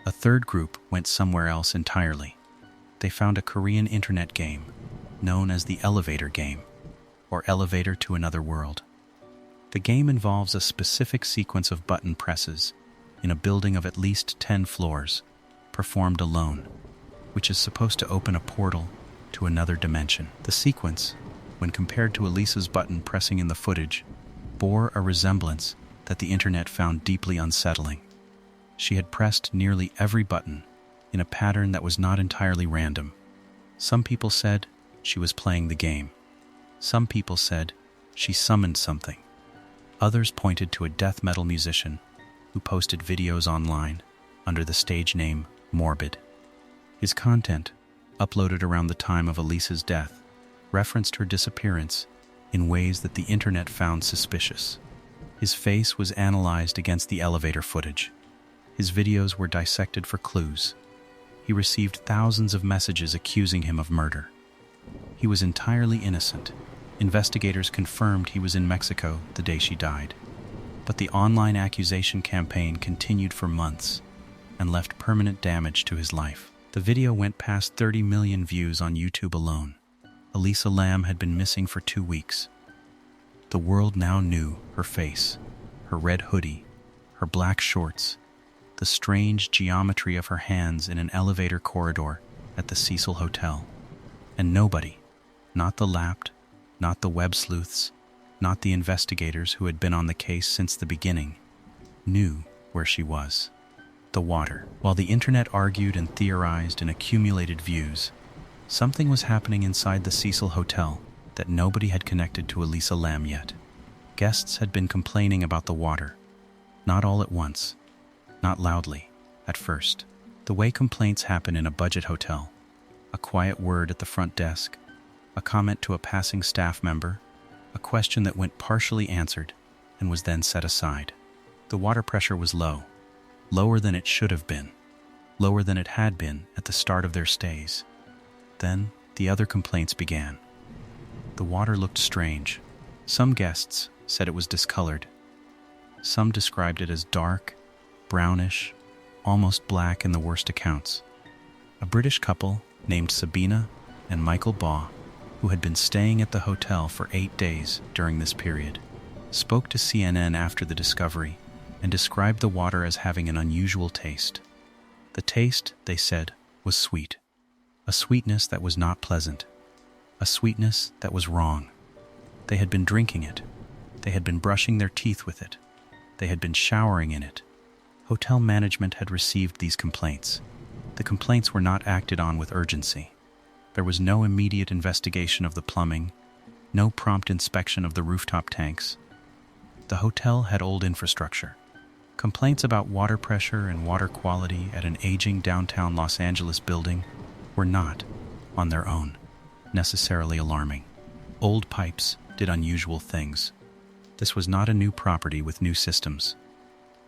A third group went somewhere else entirely. They found a Korean internet game known as the elevator game, or elevator to another world. The game involves a specific sequence of button presses in a building of at least 10 floors, performed alone, which is supposed to open a portal to another dimension. The sequence, when compared to Elisa's button pressing in the footage, bore a resemblance that the internet found deeply unsettling. She had pressed nearly every button in a pattern that was not entirely random. Some people said she was playing the game. Some people said she summoned something. Others pointed to a death metal musician who posted videos online under the stage name Morbid. His content, uploaded around the time of Elisa's death, referenced her disappearance in ways that the internet found suspicious. His face was analyzed against the elevator footage. His videos were dissected for clues. He received thousands of messages accusing him of murder. He was entirely innocent. Investigators confirmed he was in Mexico the day she died. But the online accusation campaign continued for months and left permanent damage to his life. The video went past 30 million views on YouTube alone. Elisa Lam had been missing for 2 weeks. The world now knew her face, her red hoodie, her black shorts, the strange geometry of her hands in an elevator corridor at the Cecil Hotel. And nobody, not the lapped, not the web sleuths, not the investigators who had been on the case since the beginning, knew where she was. The water. While the internet argued and theorized and accumulated views, something was happening inside the Cecil Hotel that nobody had connected to Elisa Lam yet. Guests had been complaining about the water, not all at once, not loudly, at first. The way complaints happen in a budget hotel: a quiet word at the front desk, a comment to a passing staff member, a question that went partially answered and was then set aside. The water pressure was low, lower than it should have been, lower than it had been at the start of their stays. Then the other complaints began. The water looked strange. Some guests said it was discolored. Some described it as dark, brownish, almost black in the worst accounts. A British couple named Sabina and Michael Baugh, who had been staying at the hotel for 8 days during this period, spoke to CNN after the discovery and described the water as having an unusual taste. The taste, they said, was sweet. A sweetness that was not pleasant. A sweetness that was wrong. They had been drinking it. They had been brushing their teeth with it. They had been showering in it. Hotel management had received these complaints. The complaints were not acted on with urgency. There was no immediate investigation of the plumbing, no prompt inspection of the rooftop tanks. The hotel had old infrastructure. Complaints about water pressure and water quality at an aging downtown Los Angeles building were not, on their own, necessarily alarming. Old pipes did unusual things. This was not a new property with new systems.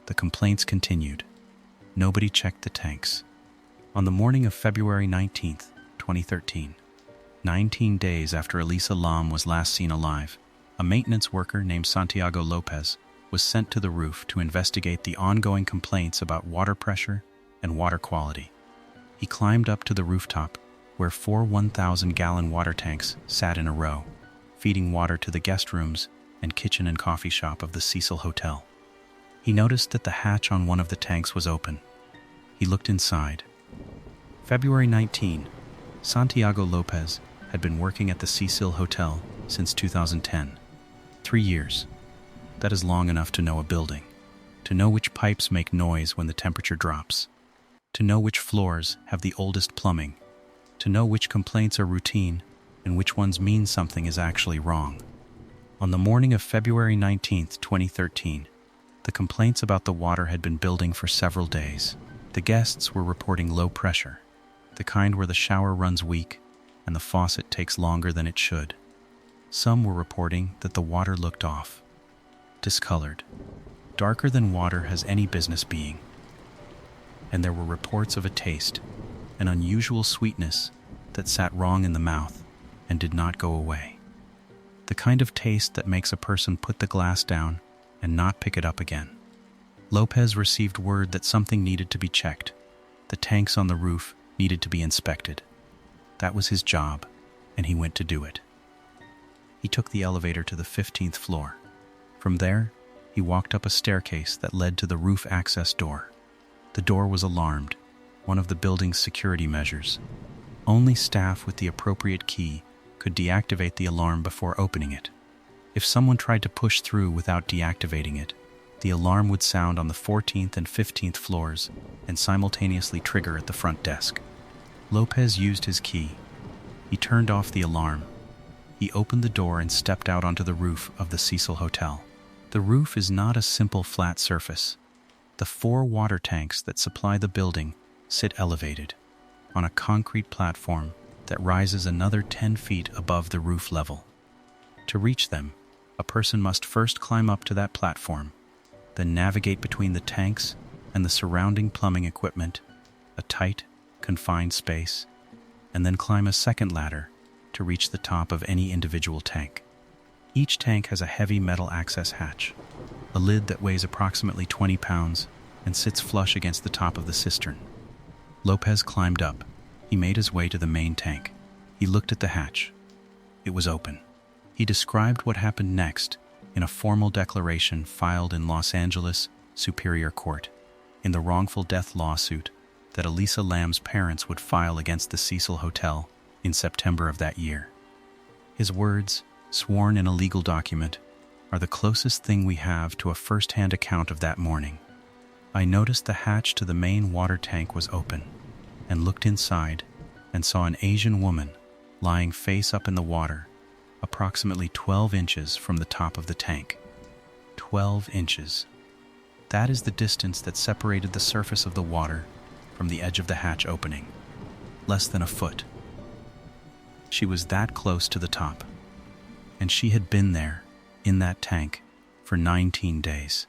The complaints continued. Nobody checked the tanks. On the morning of February 19, 2013, 19 days after Elisa Lam was last seen alive, a maintenance worker named Santiago Lopez was sent to the roof to investigate the ongoing complaints about water pressure and water quality. He climbed up to the rooftop, where 4 1,000-gallon water tanks sat in a row, feeding water to the guest rooms and kitchen and coffee shop of the Cecil Hotel. He noticed that the hatch on one of the tanks was open. He looked inside. February 19, Santiago Lopez had been working at the Cecil Hotel since 2010. 3 years. That is long enough to know a building, to know which pipes make noise when the temperature drops, to know which floors have the oldest plumbing, to know which complaints are routine and which ones mean something is actually wrong. On the morning of February 19, 2013, the complaints about the water had been building for several days. The guests were reporting low pressure, the kind where the shower runs weak and the faucet takes longer than it should. Some were reporting that the water looked off, discolored, darker than water has any business being. And there were reports of a taste, an unusual sweetness that sat wrong in the mouth and did not go away. The kind of taste that makes a person put the glass down and not pick it up again. Lopez received word that something needed to be checked. The tanks on the roof needed to be inspected. That was his job, and he went to do it. He took the elevator to the 15th floor. From there, he walked up a staircase that led to the roof access door. The door was alarmed, one of the building's security measures. Only staff with the appropriate key could deactivate the alarm before opening it. If someone tried to push through without deactivating it, the alarm would sound on the 14th and 15th floors and simultaneously trigger at the front desk. Lopez used his key. He turned off the alarm. He opened the door and stepped out onto the roof of the Cecil Hotel. The roof is not a simple flat surface. The 4 water tanks that supply the building sit elevated on a concrete platform that rises another 10 feet above the roof level. To reach them, a person must first climb up to that platform, then navigate between the tanks and the surrounding plumbing equipment, a tight, confined space, and then climb a second ladder to reach the top of any individual tank. Each tank has a heavy metal access hatch, a lid that weighs approximately 20 pounds and sits flush against the top of the cistern. Lopez climbed up. He made his way to the main tank. He looked at the hatch. It was open. He described what happened next in a formal declaration filed in Los Angeles Superior Court in the wrongful death lawsuit that Elisa Lam's parents would file against the Cecil Hotel in September of that year. His words, sworn in a legal document, are the closest thing we have to a first-hand account of that morning. I noticed the hatch to the main water tank was open and looked inside and saw an Asian woman lying face up in the water, approximately 12 inches from the top of the tank. 12 inches. That is the distance that separated the surface of the water from the edge of the hatch opening, less than a foot. She was that close to the top, and she had been there, in that tank, for 19 days.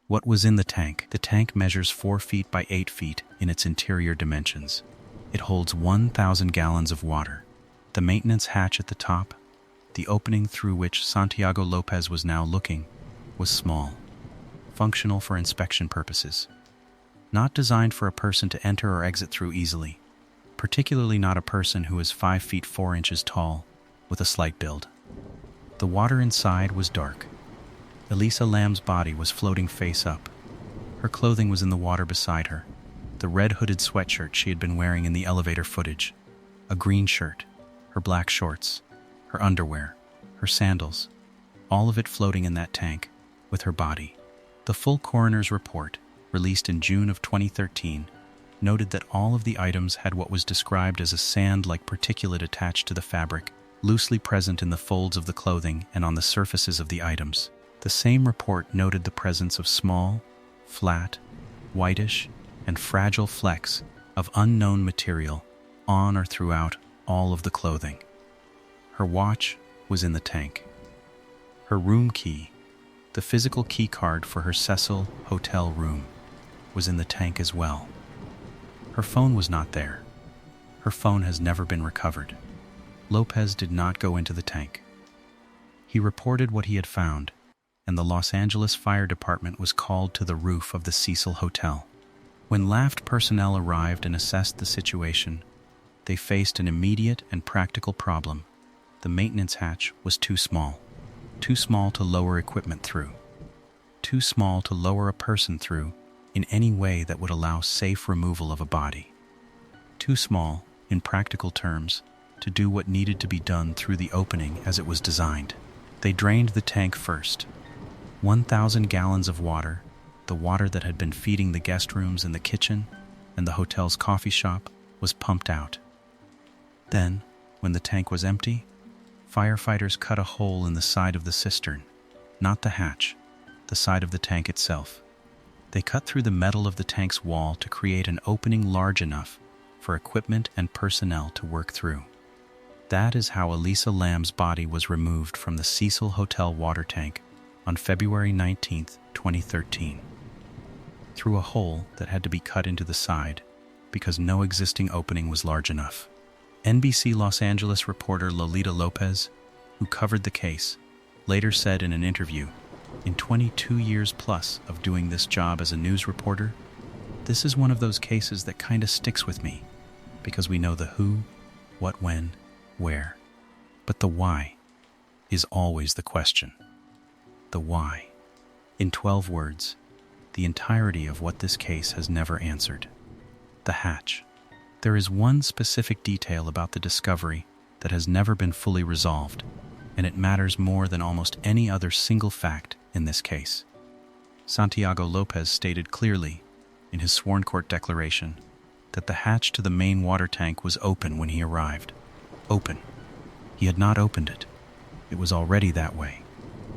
What was in the tank? The tank measures 4 feet by 8 feet in its interior dimensions. It holds 1,000 gallons of water. The maintenance hatch at the top, the opening through which Santiago Lopez was now looking, was small, functional for inspection purposes. Not designed for a person to enter or exit through easily, particularly not a person who is 5 feet 4 inches tall, with a slight build. The water inside was dark. Elisa Lam's body was floating face up. Her clothing was in the water beside her, the red hooded sweatshirt she had been wearing in the elevator footage, a green shirt, her black shorts, her underwear, her sandals, all of it floating in that tank, with her body. The full coroner's report, released in June of 2013, noted that all of the items had what was described as a sand-like particulate attached to the fabric, loosely present in the folds of the clothing and on the surfaces of the items. The same report noted the presence of small, flat, whitish, and fragile flecks of unknown material on or throughout all of the clothing. Her watch was in the tank. Her room key, the physical key card for her Cecil Hotel room, was in the tank as well. Her phone was not there. Her phone has never been recovered. Lopez did not go into the tank. He reported what he had found, and the Los Angeles Fire Department was called to the roof of the Cecil Hotel. When LAFT personnel arrived and assessed the situation, they faced an immediate and practical problem. The maintenance hatch was too small to lower equipment through, too small to lower a person through in any way that would allow safe removal of a body, too small, in practical terms, to do what needed to be done through the opening as it was designed. They drained the tank first. 1,000 gallons of water, the water that had been feeding the guest rooms and the kitchen and the hotel's coffee shop, was pumped out. Then, when the tank was empty, firefighters cut a hole in the side of the cistern, not the hatch, the side of the tank itself. They cut through the metal of the tank's wall to create an opening large enough for equipment and personnel to work through. That is how Elisa Lam's body was removed from the Cecil Hotel water tank on February 19, 2013, through a hole that had to be cut into the side because no existing opening was large enough. NBC Los Angeles reporter Lolita Lopez, who covered the case, later said in an interview, "In 22 years plus of doing this job as a news reporter, this is one of those cases that kind of sticks with me, because we know the who, what, when, where. But the why is always the question. The why. In 12 words, the entirety of what this case has never answered. The hatch. There is one specific detail about the discovery that has never been fully resolved, and it matters more than almost any other single fact in this case. Santiago Lopez stated clearly, in his sworn court declaration, that the hatch to the main water tank was open when he arrived. Open. He had not opened it. It was already that way.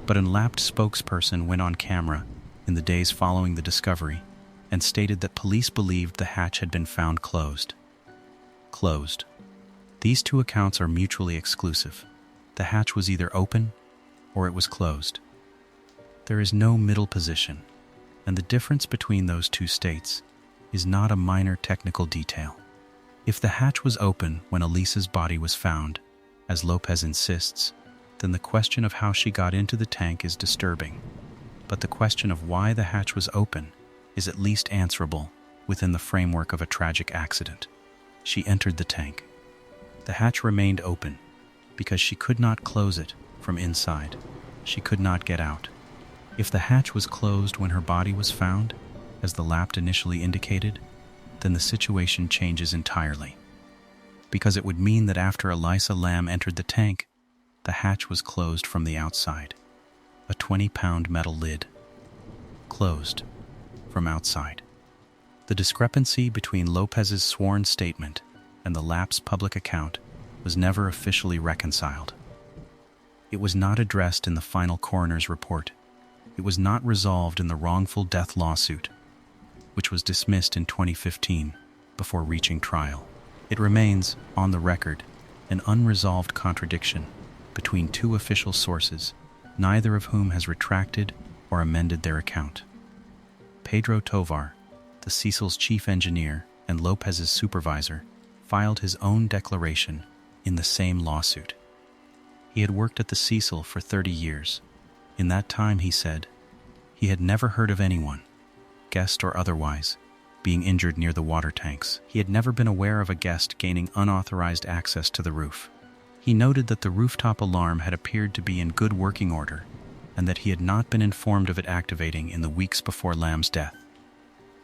But an LAPT spokesperson went on camera in the days following the discovery and stated that police believed the hatch had been found closed. Closed. These two accounts are mutually exclusive. The hatch was either open or it was closed. There is no middle position, and the difference between those two states is not a minor technical detail. If the hatch was open when Elisa's body was found, as Lopez insists, then the question of how she got into the tank is disturbing. But the question of why the hatch was open is at least answerable within the framework of a tragic accident. She entered the tank. The hatch remained open because she could not close it from inside. She could not get out. If the hatch was closed when her body was found, as the LAPT initially indicated, then the situation changes entirely. Because it would mean that after Elisa Lam entered the tank, the hatch was closed from the outside. A 20-pound metal lid. Closed from outside. The discrepancy between Lopez's sworn statement and the LAPT's public account was never officially reconciled. It was not addressed in the final coroner's report. It was not resolved in the wrongful death lawsuit, which was dismissed in 2015 before reaching trial. It remains, on the record, an unresolved contradiction between two official sources, neither of whom has retracted or amended their account. Pedro Tovar, the Cecil's chief engineer and Lopez's supervisor, filed his own declaration in the same lawsuit. He had worked at the Cecil for 30 years. In that time, he said, he had never heard of anyone, guest or otherwise, being injured near the water tanks. He had never been aware of a guest gaining unauthorized access to the roof. He noted that the rooftop alarm had appeared to be in good working order and that he had not been informed of it activating in the weeks before Lam's death.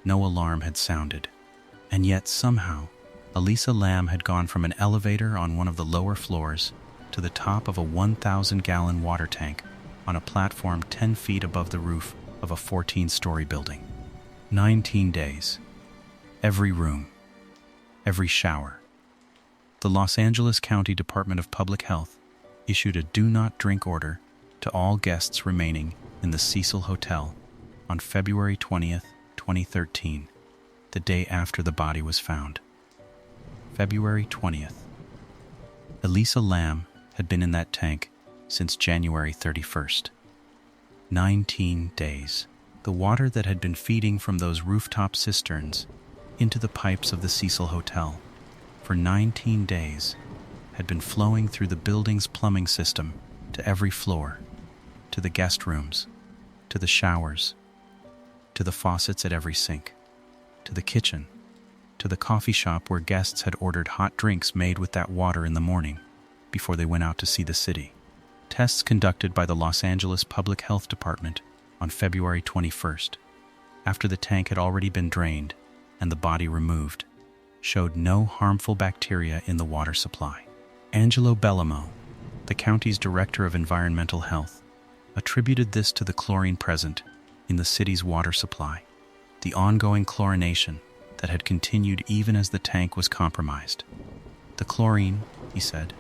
No alarm had sounded. And yet, somehow, Elisa Lam had gone from an elevator on one of the lower floors to the top of a 1,000-gallon water tank on a platform 10 feet above the roof of a 14-story building. 19 days. Every room. Every shower. The Los Angeles County Department of Public Health issued a do-not-drink order to all guests remaining in the Cecil Hotel on February 20th, 2013, the day after the body was found. February 20th. Elisa Lam had been in that tank since January 31st. 19 days. The water that had been feeding from those rooftop cisterns into the pipes of the Cecil Hotel for 19 days had been flowing through the building's plumbing system to every floor, to the guest rooms, to the showers, to the faucets at every sink, to the kitchen, to the coffee shop where guests had ordered hot drinks made with that water in the morning before they went out to see the city. Tests conducted by the Los Angeles Public Health Department on February 21st, after the tank had already been drained and the body removed, showed no harmful bacteria in the water supply. Angelo Bellamo, the county's director of environmental health, attributed this to the chlorine present in the city's water supply, the ongoing chlorination that had continued even as the tank was compromised. The chlorine, he said,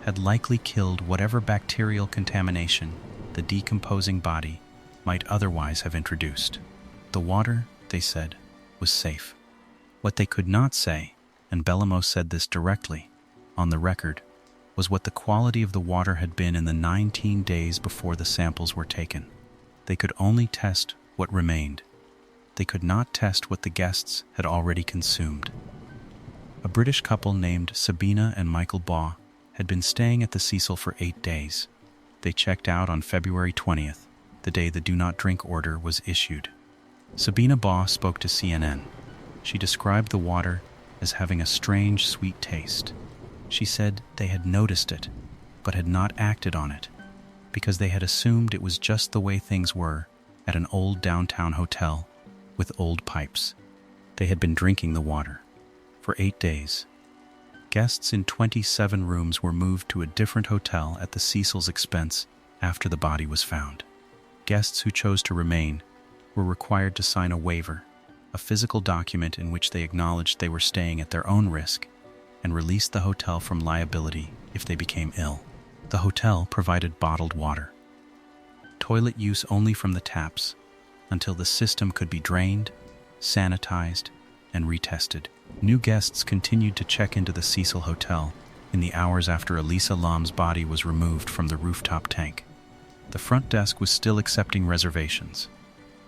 had likely killed whatever bacterial contamination the decomposing body might otherwise have introduced. The water, they said, was safe. What they could not say, and Bellamo said this directly, on the record, was what the quality of the water had been in the 19 days before the samples were taken. They could only test what remained. They could not test what the guests had already consumed. A British couple named Sabina and Michael Baugh had been staying at the Cecil for 8 days. They checked out on February 20th, the day the do-not-drink order was issued. Sabina Baugh spoke to CNN. She described the water as having a strange, sweet taste. She said they had noticed it, but had not acted on it, because they had assumed it was just the way things were at an old downtown hotel with old pipes. They had been drinking the water. For 8 days, guests in 27 rooms were moved to a different hotel at the Cecil's expense after the body was found. Guests who chose to remain were required to sign a waiver, a physical document in which they acknowledged they were staying at their own risk and released the hotel from liability if they became ill. The hotel provided bottled water. Toilet use only from the taps until the system could be drained, sanitized, and retested. New guests continued to check into the Cecil Hotel in the hours after Elisa Lam's body was removed from the rooftop tank. The front desk was still accepting reservations.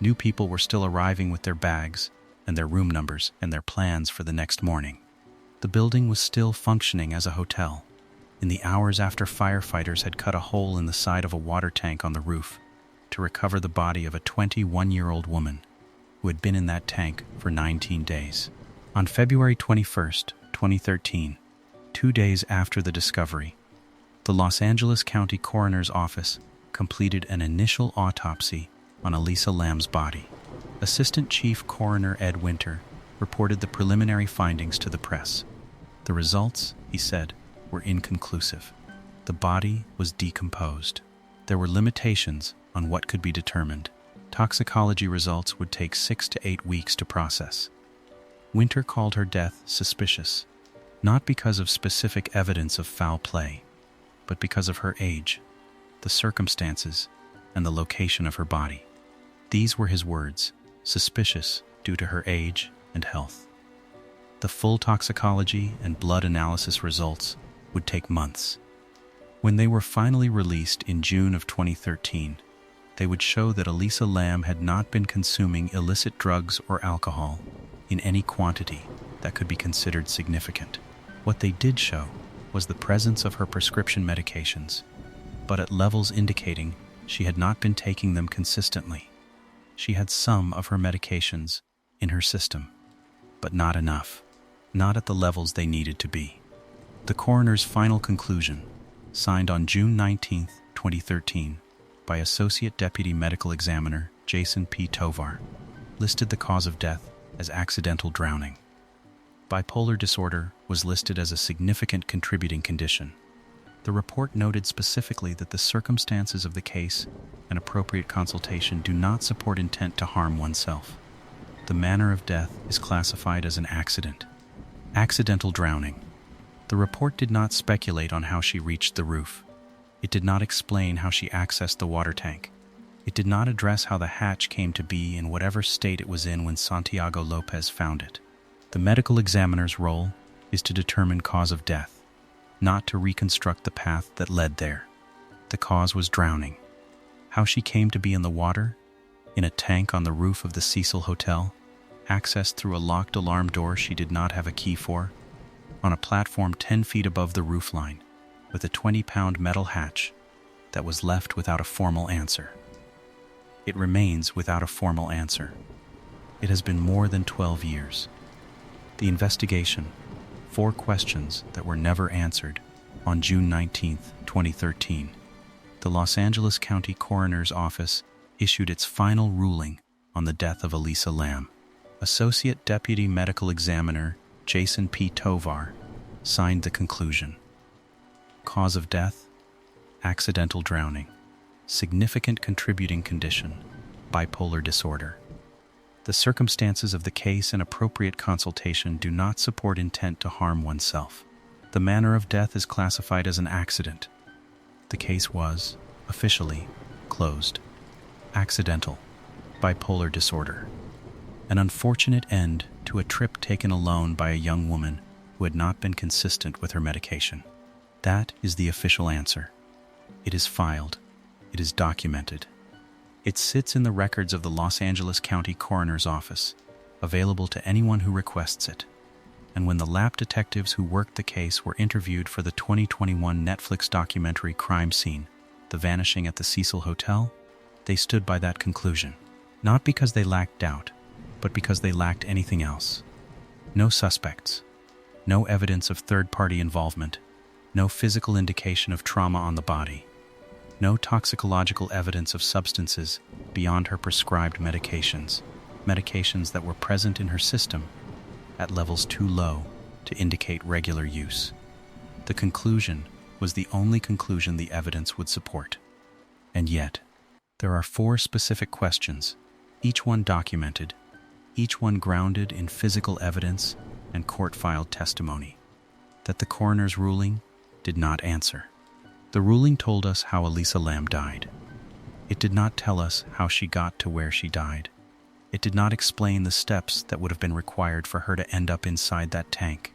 New people were still arriving with their bags and their room numbers and their plans for the next morning. The building was still functioning as a hotel. In the hours after firefighters had cut a hole in the side of a water tank on the roof to recover the body of a 21-year-old woman who had been in that tank for 19 days. On February 21st, 2013, 2 days after the discovery, the Los Angeles County Coroner's Office completed an initial autopsy on Elisa Lam's body. Assistant Chief Coroner Ed Winter reported the preliminary findings to the press. The results, he said, were inconclusive. The body was decomposed. There were limitations on what could be determined. Toxicology results would take 6 to 8 weeks to process. Winter called her death suspicious, not because of specific evidence of foul play, but because of her age, the circumstances, and the location of her body. These were his words, suspicious due to her age and health. The full toxicology and blood analysis results would take months. When they were finally released in June of 2013, they would show that Elisa Lam had not been consuming illicit drugs or alcohol in any quantity that could be considered significant. What they did show was the presence of her prescription medications, but at levels indicating she had not been taking them consistently. She had some of her medications in her system, but not enough, not at the levels they needed to be. The coroner's final conclusion, signed on June 19, 2013, by Associate Deputy Medical Examiner Jason P. Tovar, listed the cause of death as accidental drowning. Bipolar disorder was listed as a significant contributing condition. The report noted specifically that the circumstances of the case and appropriate consultation do not support intent to harm oneself. The manner of death is classified as an accident. Accidental drowning. The report did not speculate on how she reached the roof. It did not explain how she accessed the water tank. It did not address how the hatch came to be in whatever state it was in when Santiago Lopez found it. The medical examiner's role is to determine cause of death, not to reconstruct the path that led there. The cause was drowning. How she came to be in the water, in a tank on the roof of the Cecil Hotel, accessed through a locked alarm door she did not have a key for, on a platform 10 feet above the roofline, with a 20-pound metal hatch that was left without a formal answer. It remains without a formal answer. It has been more than 12 years. The investigation, 4 questions that were never answered. On June 19, 2013, the Los Angeles County Coroner's Office issued its final ruling on the death of Elisa Lam. Associate Deputy Medical Examiner Jason P. Tovar signed the conclusion. Cause of death: accidental drowning. Significant contributing condition: bipolar disorder. The circumstances of the case and appropriate consultation do not support intent to harm oneself. The manner of death is classified as an accident. The case was, officially, closed. Accidental. Bipolar disorder. An unfortunate end to a trip taken alone by a young woman who had not been consistent with her medication. That is the official answer. It is filed. It is documented. It sits in the records of the Los Angeles County Coroner's Office, available to anyone who requests it. And when the lab detectives who worked the case were interviewed for the 2021 Netflix documentary Crime Scene, The Vanishing at the Cecil Hotel, they stood by that conclusion. Not because they lacked doubt, but because they lacked anything else. No suspects. No evidence of third-party involvement. No physical indication of trauma on the body. No toxicological evidence of substances beyond her prescribed medications that were present in her system at levels too low to indicate regular use. The conclusion was the only conclusion the evidence would support. And yet, there are 4 specific questions, each one documented, each one grounded in physical evidence and court-filed testimony, that the coroner's ruling did not answer. The ruling told us how Elisa Lam died. It did not tell us how she got to where she died. It did not explain the steps that would have been required for her to end up inside that tank.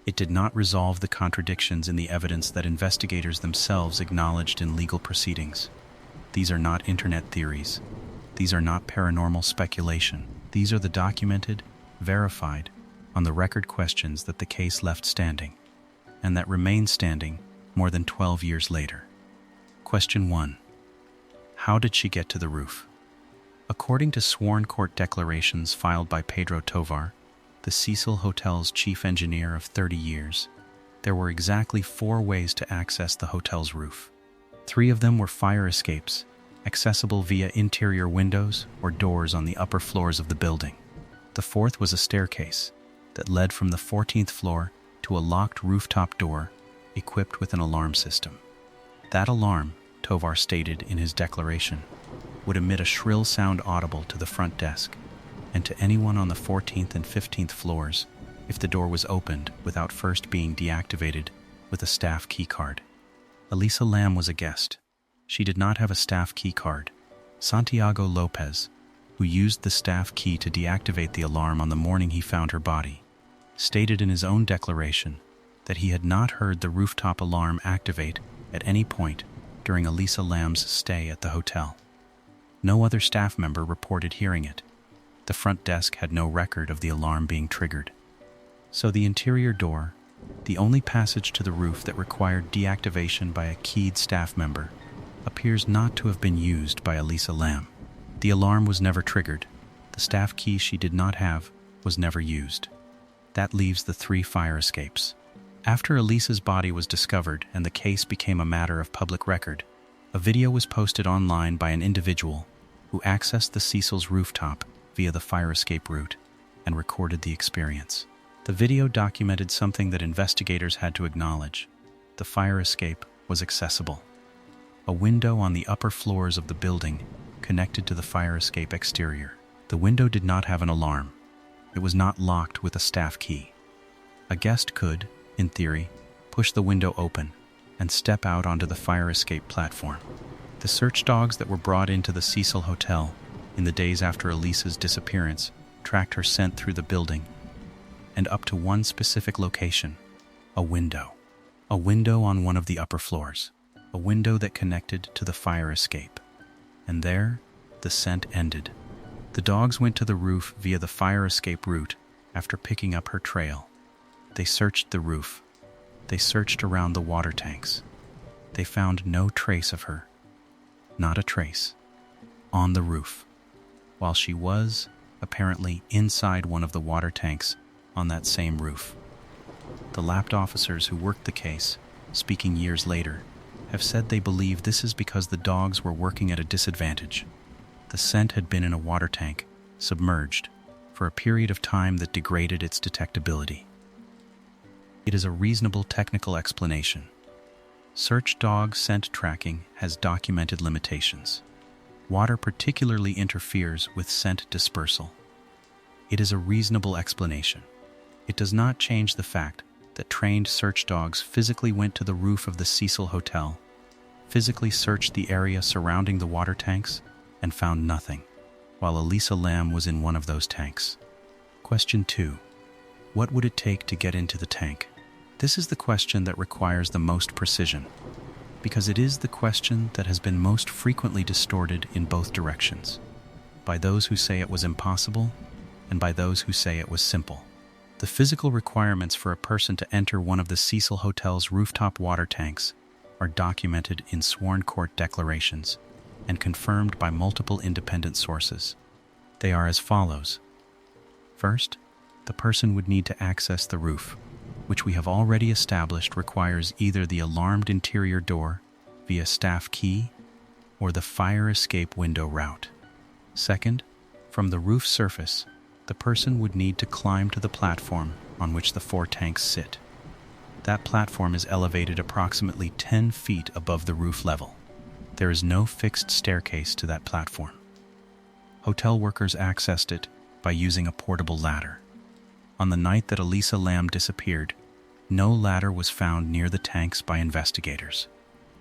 It did not resolve the contradictions in the evidence that investigators themselves acknowledged in legal proceedings. These are not internet theories. These are not paranormal speculation. These are the documented, verified, on the record questions that the case left standing, and that remain standing more than 12 years later. Question 1. How did she get to the roof? According to sworn court declarations filed by Pedro Tovar, the Cecil Hotel's chief engineer of 30 years, there were exactly 4 ways to access the hotel's roof. 3 of them were fire escapes, accessible via interior windows or doors on the upper floors of the building. The 4th was a staircase that led from the 14th floor to a locked rooftop door equipped with an alarm system. That alarm, Tovar stated in his declaration, would emit a shrill sound audible to the front desk and to anyone on the 14th and 15th floors if the door was opened without first being deactivated with a staff key card. Elisa Lam was a guest. She did not have a staff key card. Santiago Lopez, who used the staff key to deactivate the alarm on the morning he found her body, stated in his own declaration that he had not heard the rooftop alarm activate at any point during Elisa Lam's stay at the hotel. No other staff member reported hearing it. The front desk had no record of the alarm being triggered. So the interior door, the only passage to the roof that required deactivation by a keyed staff member, appears not to have been used by Elisa Lam. The alarm was never triggered. The staff key she did not have was never used. That leaves the 3 fire escapes. After Elisa's body was discovered and the case became a matter of public record, a video was posted online by an individual who accessed the Cecil's rooftop via the fire escape route and recorded the experience. The video documented something that investigators had to acknowledge. The fire escape was accessible. A window on the upper floors of the building connected to the fire escape exterior. The window did not have an alarm. It was not locked with a staff key. A guest could, in theory, push the window open and step out onto the fire escape platform. The search dogs that were brought into the Cecil Hotel in the days after Elisa's disappearance tracked her scent through the building and up to one specific location, a window. A window on one of the upper floors. A window that connected to the fire escape. And there, the scent ended. The dogs went to the roof via the fire escape route after picking up her trail. They searched the roof. They searched around the water tanks. They found no trace of her. Not a trace. On the roof. While she was, apparently, inside one of the water tanks on that same roof. The lapped officers who worked the case, speaking years later, have said they believe this is because the dogs were working at a disadvantage. The scent had been in a water tank, submerged, for a period of time that degraded its detectability. It is a reasonable technical explanation. Search dog scent tracking has documented limitations. Water particularly interferes with scent dispersal. It is a reasonable explanation. It does not change the fact that trained search dogs physically went to the roof of the Cecil Hotel, physically searched the area surrounding the water tanks, and found nothing, while Elisa Lam was in one of those tanks. Question 2. What would it take to get into the tank? This is the question that requires the most precision, because it is the question that has been most frequently distorted in both directions, by those who say it was impossible and by those who say it was simple. The physical requirements for a person to enter one of the Cecil Hotel's rooftop water tanks are documented in sworn court declarations and confirmed by multiple independent sources. They are as follows. First, the person would need to access the roof, which we have already established requires either the alarmed interior door via staff key or the fire escape window route. Second, from the roof surface, the person would need to climb to the platform on which the 4 tanks sit. That platform is elevated approximately 10 feet above the roof level. There is no fixed staircase to that platform. Hotel workers accessed it by using a portable ladder. On the night that Elisa Lam disappeared, no ladder was found near the tanks by investigators.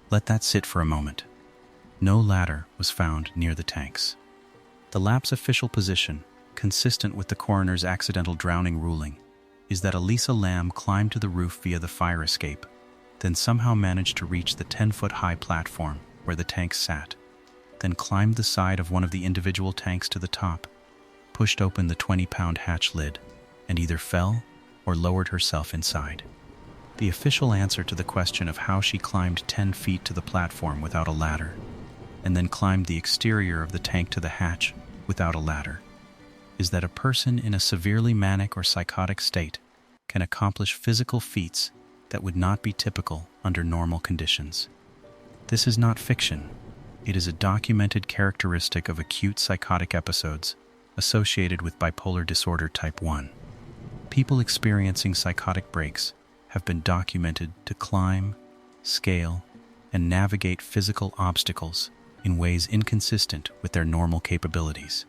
Let that sit for a moment. No ladder was found near the tanks. The LAP's official position, consistent with the coroner's accidental drowning ruling, is that Elisa Lam climbed to the roof via the fire escape, then somehow managed to reach the 10-foot-high platform where the tanks sat, then climbed the side of one of the individual tanks to the top, pushed open the 20-pound hatch lid, and either fell or lowered herself inside. The official answer to the question of how she climbed 10 feet to the platform without a ladder, and then climbed the exterior of the tank to the hatch without a ladder, is that a person in a severely manic or psychotic state can accomplish physical feats that would not be typical under normal conditions. This is not fiction. It is a documented characteristic of acute psychotic episodes associated with bipolar disorder type 1. People experiencing psychotic breaks have been documented to climb, scale, and navigate physical obstacles in ways inconsistent with their normal capabilities.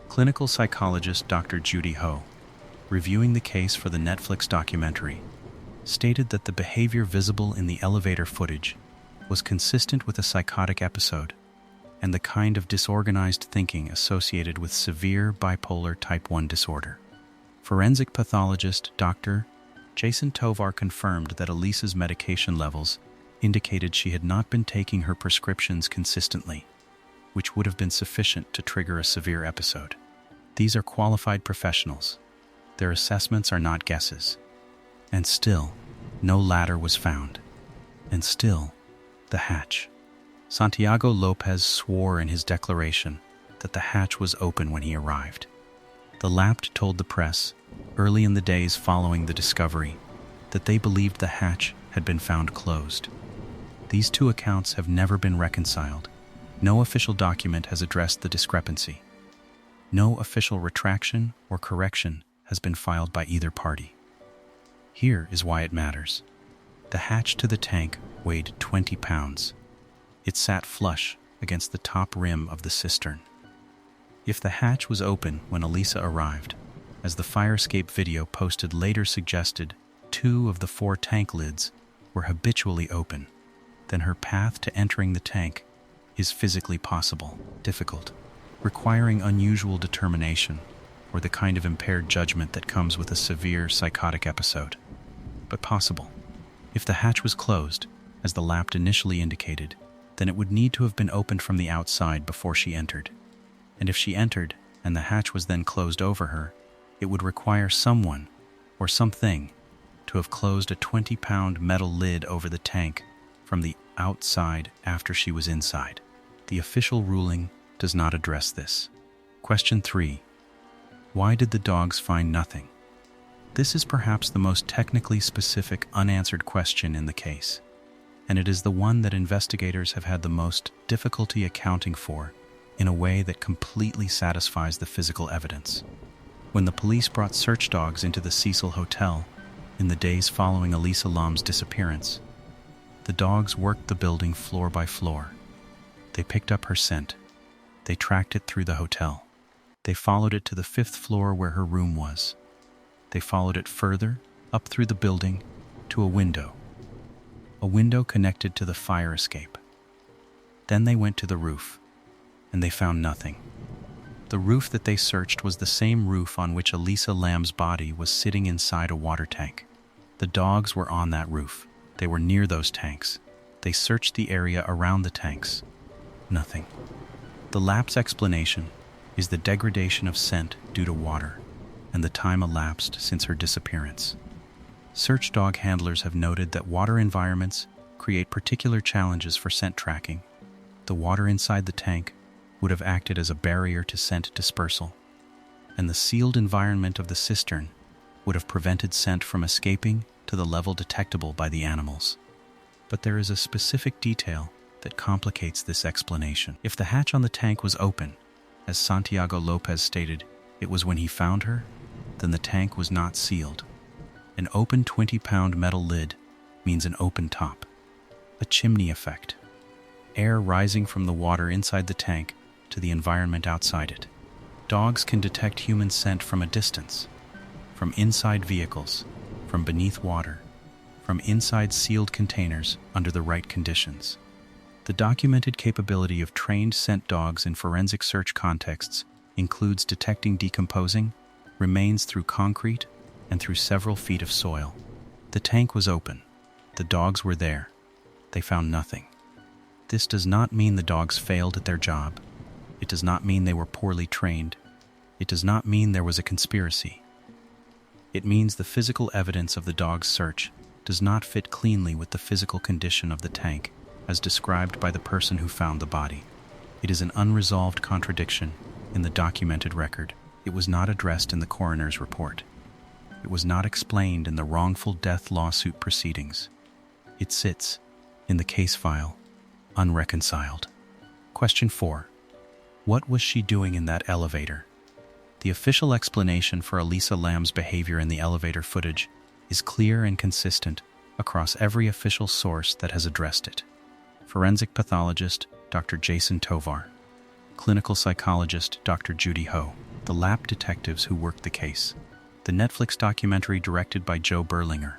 Clinical psychologist Dr. Judy Ho, reviewing the case for the Netflix documentary, stated that the behavior visible in the elevator footage was consistent with a psychotic episode and the kind of disorganized thinking associated with severe bipolar type 1 disorder. Forensic pathologist Dr. Jason Tovar confirmed that Elisa's medication levels indicated she had not been taking her prescriptions consistently, which would have been sufficient to trigger a severe episode. These are qualified professionals. Their assessments are not guesses. And still, no ladder was found. And still, the hatch. Santiago Lopez swore in his declaration that the hatch was open when he arrived. The Lapt told the press, early in the days following the discovery, that they believed the hatch had been found closed. These two accounts have never been reconciled. No official document has addressed the discrepancy. No official retraction or correction has been filed by either party. Here is why it matters. The hatch to the tank weighed 20 pounds. It sat flush against the top rim of the cistern. If the hatch was open when Elisa arrived, as the fire escape video posted later suggested, 2 of the 4 tank lids were habitually open, then her path to entering the tank is physically possible, difficult, requiring unusual determination or the kind of impaired judgment that comes with a severe psychotic episode. But possible. If the hatch was closed, as the Lapt initially indicated, then it would need to have been opened from the outside before she entered. And if she entered and the hatch was then closed over her, it would require someone or something to have closed a 20-pound metal lid over the tank from the outside after she was inside. The official ruling does not address this. Question 3. Why did the dogs find nothing? This is perhaps the most technically specific unanswered question in the case, and it is the one that investigators have had the most difficulty accounting for in a way that completely satisfies the physical evidence. When the police brought search dogs into the Cecil Hotel in the days following Elisa Lam's disappearance, the dogs worked the building floor by floor. They picked up her scent. They tracked it through the hotel. They followed it to the 5th floor where her room was. They followed it further, up through the building, to a window connected to the fire escape. Then they went to the roof, and they found nothing. The roof that they searched was the same roof on which Elisa Lam's body was sitting inside a water tank. The dogs were on that roof. They were near those tanks. They searched the area around the tanks. Nothing. The Lapt's explanation is the degradation of scent due to water and the time elapsed since her disappearance. Search dog handlers have noted that water environments create particular challenges for scent tracking. The water inside the tank would have acted as a barrier to scent dispersal, and the sealed environment of the cistern would have prevented scent from escaping to the level detectable by the animals. But there is a specific detail that complicates this explanation. If the hatch on the tank was open, as Santiago Lopez stated, it was when he found her, then the tank was not sealed. An open 20-pound metal lid means an open top, a chimney effect, air rising from the water inside the tank to the environment outside it. Dogs can detect human scent from a distance, from inside vehicles, from beneath water, from inside sealed containers under the right conditions. The documented capability of trained scent dogs in forensic search contexts includes detecting decomposing remains through concrete and through several feet of soil. The tank was open. The dogs were there. They found nothing. This does not mean the dogs failed at their job. It does not mean they were poorly trained. It does not mean there was a conspiracy. It means the physical evidence of the dog's search does not fit cleanly with the physical condition of the tank as described by the person who found the body. It is an unresolved contradiction in the documented record. It was not addressed in the coroner's report. It was not explained in the wrongful death lawsuit proceedings. It sits in the case file, unreconciled. Question 4. What was she doing in that elevator? The official explanation for Elisa Lam's behavior in the elevator footage is clear and consistent across every official source that has addressed it. Forensic pathologist Dr. Jason Tovar, clinical psychologist Dr. Judy Ho, the lab detectives who worked the case, the Netflix documentary directed by Joe Berlinger.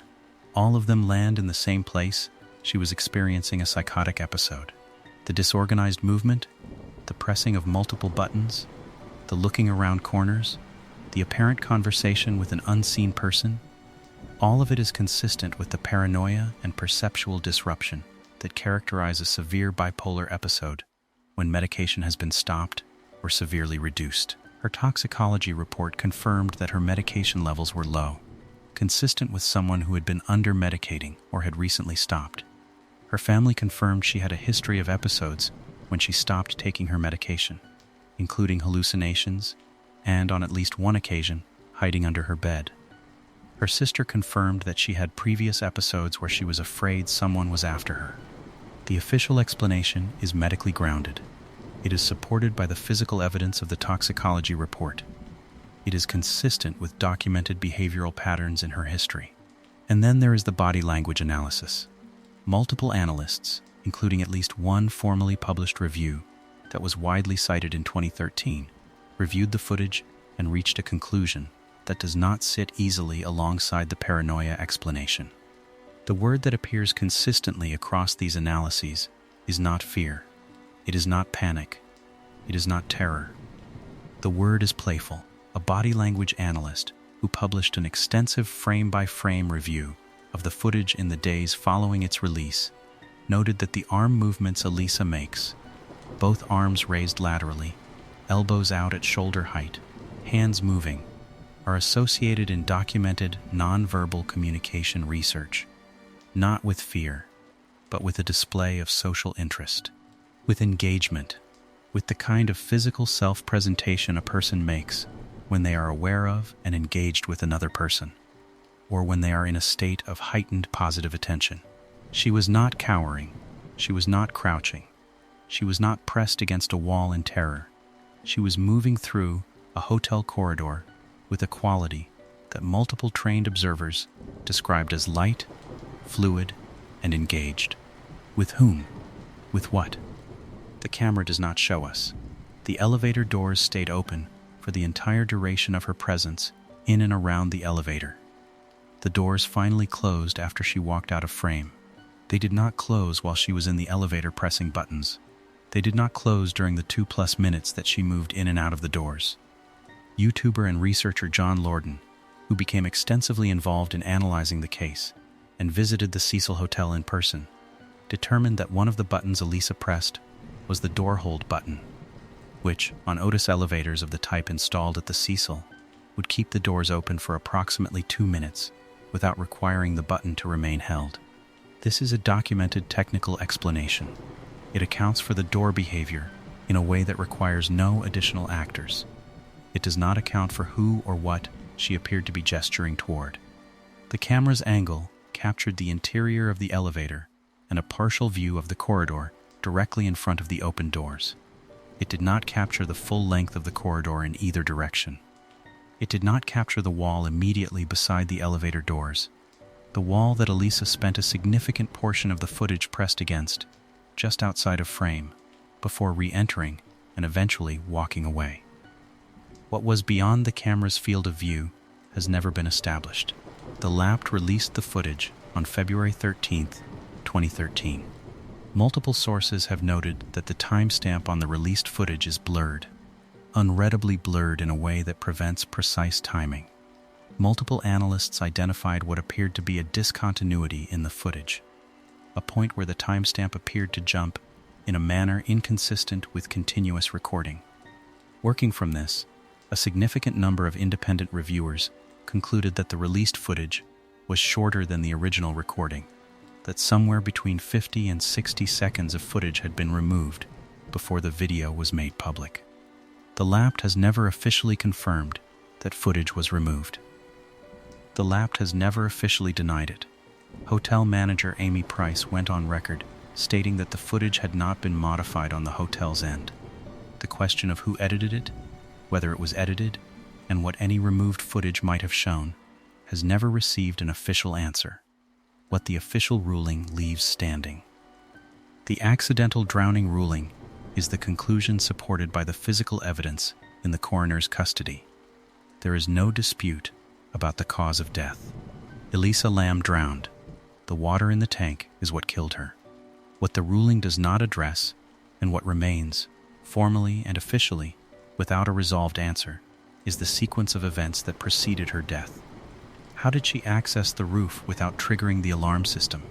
All of them land in the same place. She was experiencing a psychotic episode. The disorganized movement, the pressing of multiple buttons, the looking around corners, the apparent conversation with an unseen person, all of it is consistent with the paranoia and perceptual disruption that characterize a severe bipolar episode when medication has been stopped or severely reduced. Her toxicology report confirmed that her medication levels were low, consistent with someone who had been under-medicating or had recently stopped. Her family confirmed she had a history of episodes when she stopped taking her medication, including hallucinations and, on at least one occasion, hiding under her bed. Her sister confirmed that she had previous episodes where she was afraid someone was after her. The official explanation is medically grounded. It is supported by the physical evidence of the toxicology report. It is consistent with documented behavioral patterns in her history. And then there is the body language analysis. Multiple analysts, including at least one formally published review that was widely cited in 2013, reviewed the footage and reached a conclusion that does not sit easily alongside the paranoia explanation. The word that appears consistently across these analyses is not fear. It is not panic. It is not terror. The word is playful. A body language analyst who published an extensive frame-by-frame review of the footage in the days following its release noted that the arm movements Elisa makes, both arms raised laterally, elbows out at shoulder height, hands moving, are associated in documented nonverbal communication research, not with fear, but with a display of social interest, with engagement, with the kind of physical self-presentation a person makes when they are aware of and engaged with another person, or when they are in a state of heightened positive attention. She was not cowering. She was not crouching. She was not pressed against a wall in terror. She was moving through a hotel corridor with a quality that multiple trained observers described as light, fluid, and engaged. With whom? With what? The camera does not show us. The elevator doors stayed open for the entire duration of her presence in and around the elevator. The doors finally closed after she walked out of frame. They did not close while she was in the elevator pressing buttons. They did not close during the 2+ minutes that she moved in and out of the doors. YouTuber and researcher John Lorden, who became extensively involved in analyzing the case and visited the Cecil Hotel in person, determined that one of the buttons Elisa pressed was the door hold button, which, on Otis elevators of the type installed at the Cecil, would keep the doors open for approximately 2 minutes without requiring the button to remain held. This is a documented technical explanation. It accounts for the door behavior in a way that requires no additional actors. It does not account for who or what she appeared to be gesturing toward. The camera's angle captured the interior of the elevator and a partial view of the corridor directly in front of the open doors. It did not capture the full length of the corridor in either direction. It did not capture the wall immediately beside the elevator doors, the wall that Elisa spent a significant portion of the footage pressed against, just outside of frame, before re-entering and eventually walking away. What was beyond the camera's field of view has never been established. The lab released the footage on February 13, 2013. Multiple sources have noted that the timestamp on the released footage is blurred, unreadably blurred in a way that prevents precise timing. Multiple analysts identified what appeared to be a discontinuity in the footage, a point where the timestamp appeared to jump in a manner inconsistent with continuous recording. Working from this, a significant number of independent reviewers concluded that the released footage was shorter than the original recording, that somewhere between 50 and 60 seconds of footage had been removed before the video was made public. The lab has never officially confirmed that footage was removed. The lab has never officially denied it. Hotel manager Amy Price went on record stating that the footage had not been modified on the hotel's end. The question of who edited it, whether it was edited, and what any removed footage might have shown, has never received an official answer. What the official ruling leaves standing. The accidental drowning ruling is the conclusion supported by the physical evidence in the coroner's custody. There is no dispute about the cause of death. Elisa Lam drowned. The water in the tank is what killed her. What the ruling does not address, and what remains, formally and officially, without a resolved answer, is the sequence of events that preceded her death. How did she access the roof without triggering the alarm system?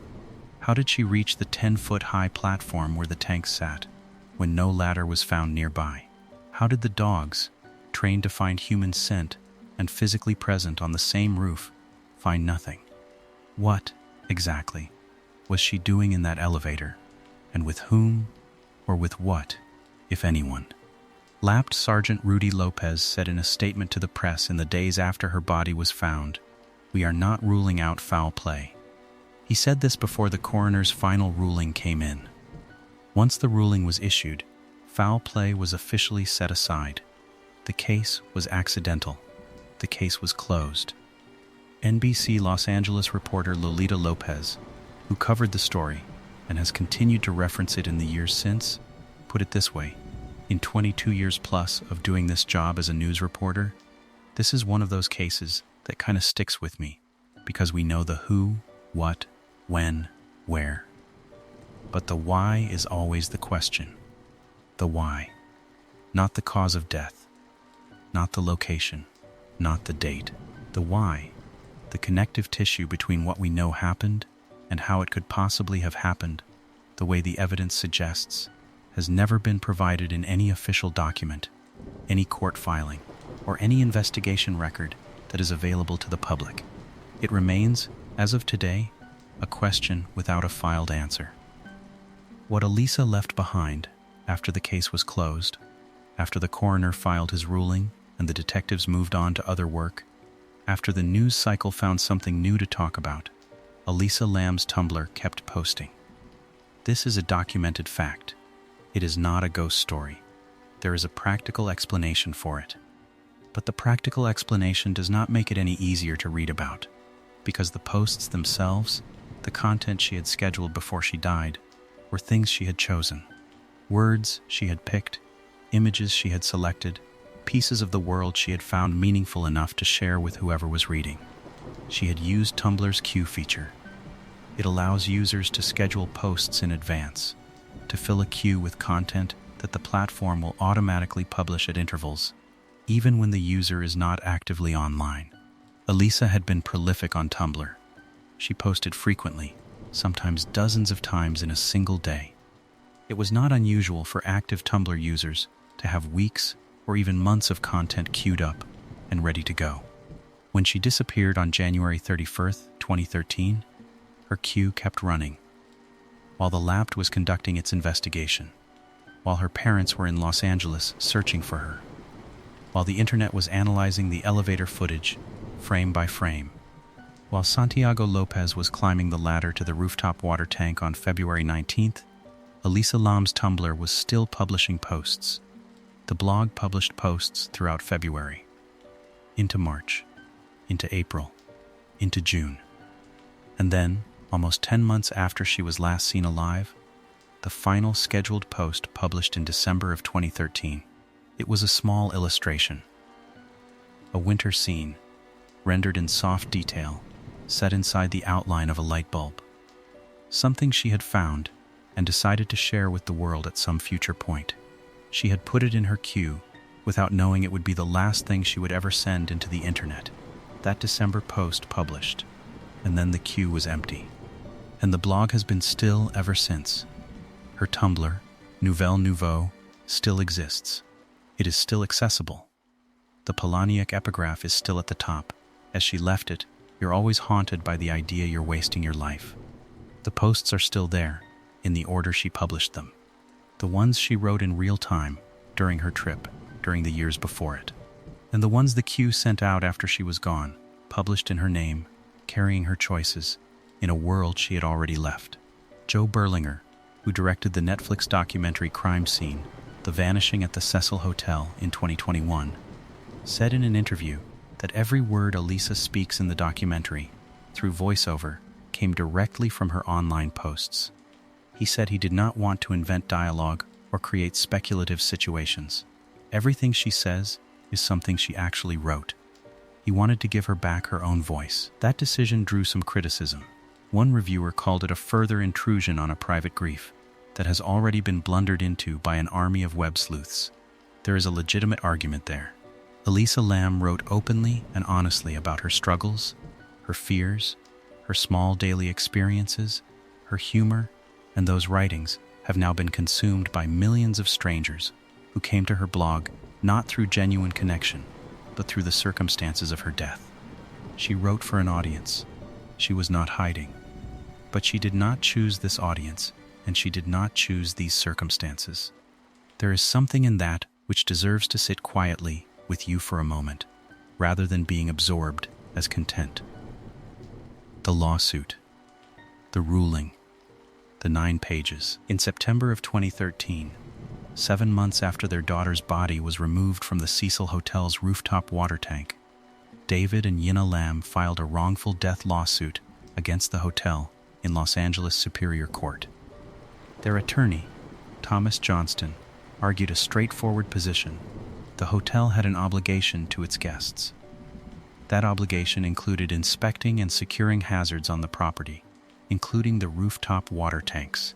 How did she reach the 10-foot-high platform where the tank sat, when no ladder was found nearby? How did the dogs, trained to find human scent and physically present on the same roof, find nothing? What, exactly, was she doing in that elevator, and with whom, or with what, if anyone? Lapped Sergeant Rudy Lopez said in a statement to the press in the days after her body was found, "We are not ruling out foul play." He said this before the coroner's final ruling came in. Once the ruling was issued, foul play was officially set aside. The case was accidental. The case was closed. NBC Los Angeles reporter Lolita Lopez, who covered the story and has continued to reference it in the years since, put it this way: in 22 years plus of doing this job as a news reporter, this is one of those cases that kind of sticks with me, because we know the who, what, when, where. But the why is always the question. The why. Not the cause of death. Not the location. Not the date. The why. The connective tissue between what we know happened and how it could possibly have happened, the way the evidence suggests, has never been provided in any official document, any court filing, or any investigation record that is available to the public. It remains, as of today, a question without a filed answer. What Elisa left behind after the case was closed, after the coroner filed his ruling and the detectives moved on to other work, after the news cycle found something new to talk about, Elisa Lam's Tumblr kept posting. This is a documented fact. It is not a ghost story. There is a practical explanation for it. But the practical explanation does not make it any easier to read about, because the posts themselves, the content she had scheduled before she died, were things she had chosen. Words she had picked, images she had selected, pieces of the world she had found meaningful enough to share with whoever was reading. She had used Tumblr's queue feature. It allows users to schedule posts in advance, to fill a queue with content that the platform will automatically publish at intervals, even when the user is not actively online. Elisa had been prolific on Tumblr. She posted frequently, sometimes dozens of times in a single day. It was not unusual for active Tumblr users to have weeks or even months of content queued up and ready to go. When she disappeared on January 31st, 2013, her queue kept running. While the Lab was conducting its investigation, while her parents were in Los Angeles searching for her, while the internet was analyzing the elevator footage, frame by frame, while Santiago Lopez was climbing the ladder to the rooftop water tank on February 19th, Elisa Lam's Tumblr was still publishing posts. The blog published posts throughout February, into March, into April, into June. And then, almost 10 months after she was last seen alive, the final scheduled post published in December of 2013. It was a small illustration. A winter scene, rendered in soft detail, set inside the outline of a light bulb. Something she had found and decided to share with the world at some future point. She had put it in her queue without knowing it would be the last thing she would ever send into the internet. That December post published, and then the queue was empty. And the blog has been still ever since. Her Tumblr, Nouvelle Nouveau, still exists. It is still accessible. The Polaniac epigraph is still at the top. As she left it, you're always haunted by the idea you're wasting your life. The posts are still there, in the order she published them. The ones she wrote in real time, during her trip, during the years before it. And the ones the queue sent out after she was gone, published in her name, carrying her choices, in a world she had already left. Joe Berlinger, who directed the Netflix documentary Crime Scene, The Vanishing at the Cecil Hotel in 2021, said in an interview that every word Elisa speaks in the documentary, through voiceover, came directly from her online posts. He said he did not want to invent dialogue or create speculative situations. Everything she says is something she actually wrote. He wanted to give her back her own voice. That decision drew some criticism. One reviewer called it a further intrusion on a private grief that has already been blundered into by an army of web sleuths. There is a legitimate argument there. Elisa Lam wrote openly and honestly about her struggles, her fears, her small daily experiences, her humor, and those writings have now been consumed by millions of strangers who came to her blog not through genuine connection, but through the circumstances of her death. She wrote for an audience. She was not hiding. But she did not choose this audience, and she did not choose these circumstances. There is something in that which deserves to sit quietly with you for a moment, rather than being absorbed as content. The lawsuit, the ruling, the 9 pages. In September of 2013, 7 months after their daughter's body was removed from the Cecil Hotel's rooftop water tank, David and Elisa Lam filed a wrongful death lawsuit against the hotel in Los Angeles Superior Court. Their attorney, Thomas Johnston, argued a straightforward position. The hotel had an obligation to its guests. That obligation included inspecting and securing hazards on the property, including the rooftop water tanks.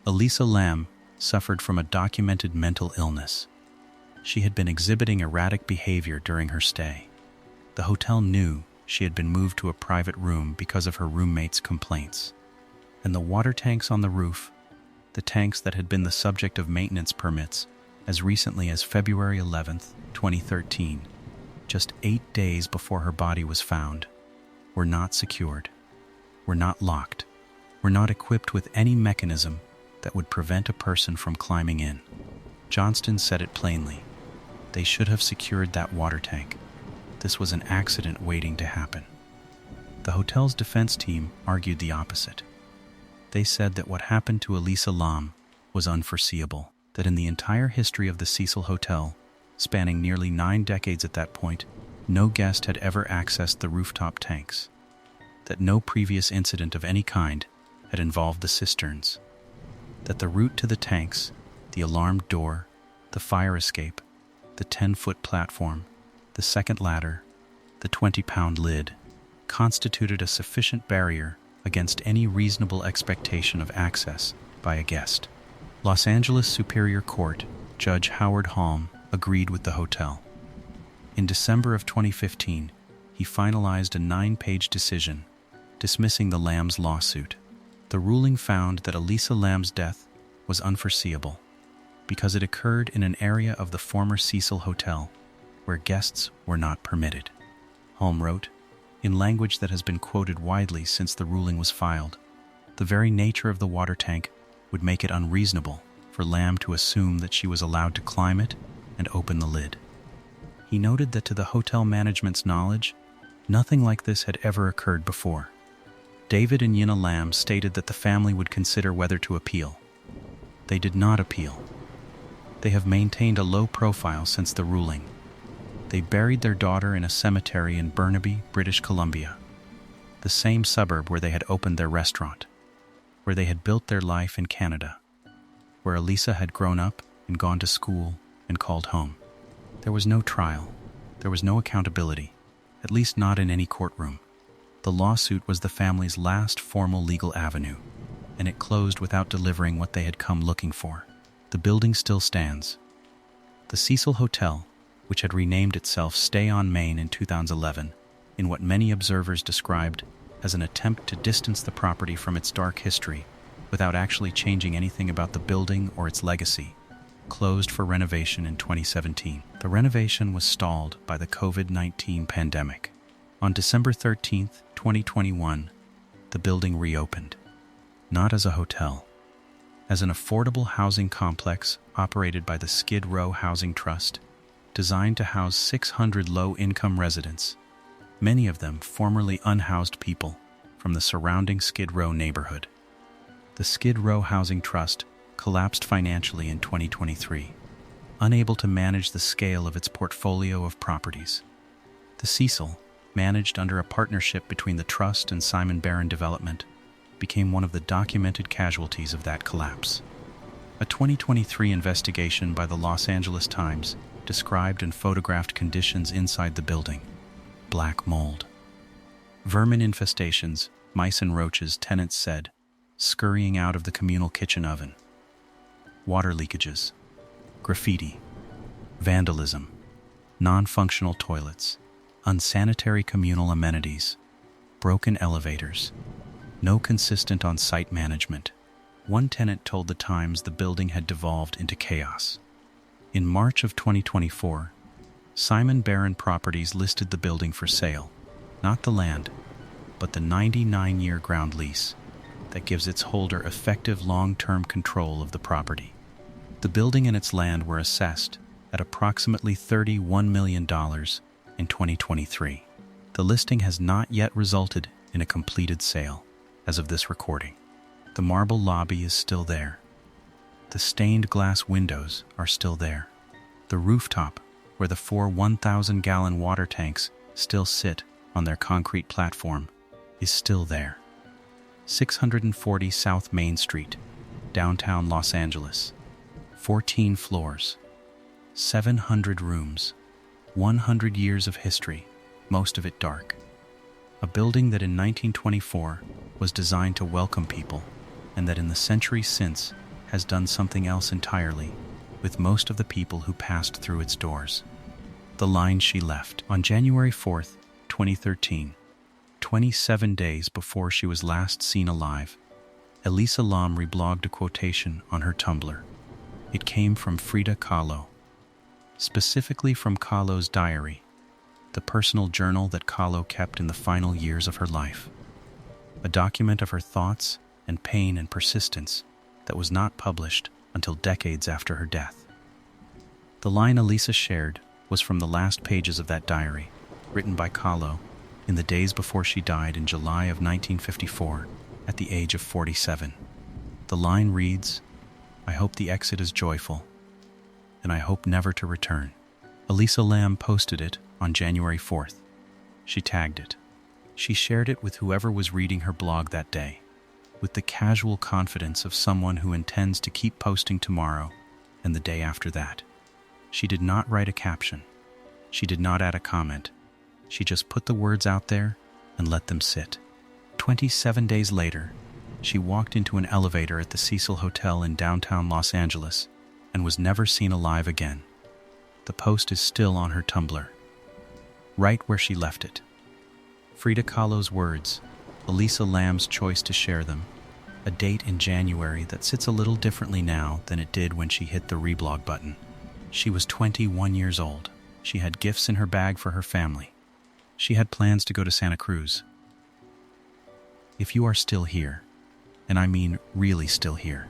Elisa Lam suffered from a documented mental illness. She had been exhibiting erratic behavior during her stay. The hotel knew she had been moved to a private room because of her roommate's complaints. And the water tanks on the roof, the tanks that had been the subject of maintenance permits as recently as February 11, 2013, just 8 days before her body was found, were not secured, were not locked, were not equipped with any mechanism that would prevent a person from climbing in. Johnston said it plainly. They should have secured that water tank. This was an accident waiting to happen. The hotel's defense team argued the opposite. They said that what happened to Elisa Lam was unforeseeable, that in the entire history of the Cecil Hotel, spanning nearly 9 decades at that point, no guest had ever accessed the rooftop tanks, that no previous incident of any kind had involved the cisterns, that the route to the tanks, the alarmed door, the fire escape, the 10-foot platform, the second ladder, the 20-pound lid, constituted a sufficient barrier against any reasonable expectation of access by a guest. Los Angeles Superior Court Judge Howard Halm agreed with the hotel. In December of 2015, he finalized a 9-page decision dismissing the Lamb's lawsuit. The ruling found that Elisa Lam's death was unforeseeable because it occurred in an area of the former Cecil Hotel where guests were not permitted. Halm wrote, in language that has been quoted widely since the ruling was filed, the very nature of the water tank would make it unreasonable for Lam to assume that she was allowed to climb it and open the lid. He noted that to the hotel management's knowledge, nothing like this had ever occurred before. David and Elisa Lam stated that the family would consider whether to appeal. They did not appeal. They have maintained a low profile since the ruling. They buried their daughter in a cemetery in Burnaby, British Columbia, the same suburb where they had opened their restaurant, where they had built their life in Canada, where Elisa had grown up and gone to school and called home. There was no trial. There was no accountability, at least not in any courtroom. The lawsuit was the family's last formal legal avenue, and it closed without delivering what they had come looking for. The building still stands. The Cecil Hotel, which had renamed itself Stay on Main in 2011, in what many observers described as an attempt to distance the property from its dark history without actually changing anything about the building or its legacy, closed for renovation in 2017. The renovation was stalled by the COVID-19 pandemic. On December 13, 2021, the building reopened, not as a hotel, as an affordable housing complex operated by the Skid Row Housing Trust, designed to house 600 low-income residents, many of them formerly unhoused people from the surrounding Skid Row neighborhood. The Skid Row Housing Trust collapsed financially in 2023, unable to manage the scale of its portfolio of properties. The Cecil, managed under a partnership between the Trust and Simon Barron Development, became one of the documented casualties of that collapse. A 2023 investigation by the Los Angeles Times described and photographed conditions inside the building. Black mold. Vermin infestations, mice and roaches, tenants said, scurrying out of the communal kitchen oven. Water leakages. Graffiti. Vandalism. non-functional toilets, unsanitary communal amenities, broken elevators, no consistent on-site management. One tenant told the Times the building had devolved into chaos. In March of 2024, Simon Barron Properties listed the building for sale, not the land, but the 99-year ground lease that gives its holder effective long-term control of the property. The building and its land were assessed at approximately $31 million in 2023. The listing has not yet resulted in a completed sale as of this recording. The marble lobby is still there. The stained glass windows are still there. The rooftop, where the 4 1,000-gallon water tanks still sit on their concrete platform, is still there. 640 South Main Street, downtown Los Angeles. 14 floors, 700 rooms, 100 years of history, most of it dark. A building that in 1924 was designed to welcome people, and that in the century since has done something else entirely with most of the people who passed through its doors. The line she left. On January 4th, 2013, 27 days before she was last seen alive, Elisa Lam reblogged a quotation on her Tumblr. It came from Frida Kahlo, specifically from Kahlo's diary, the personal journal that Kahlo kept in the final years of her life, a document of her thoughts and pain and persistence that was not published until decades after her death. The line Elisa shared was from the last pages of that diary, written by Kahlo in the days before she died in July of 1954 at the age of 47. The line reads, "I hope the exit is joyful, and I hope never to return." Elisa Lam posted it on January 4th. She tagged it. She shared it with whoever was reading her blog that day, with the casual confidence of someone who intends to keep posting tomorrow and the day after that. She did not write a caption. She did not add a comment. She just put the words out there and let them sit. 27 days later, she walked into an elevator at the Cecil Hotel in downtown Los Angeles and was never seen alive again. The post is still on her Tumblr, right where she left it. Frida Kahlo's words, Elisa Lam's choice to share them, a date in January that sits a little differently now than it did when she hit the reblog button. She was 21 years old. She had gifts in her bag for her family. She had plans to go to Santa Cruz. If you are still here, and I mean really still here,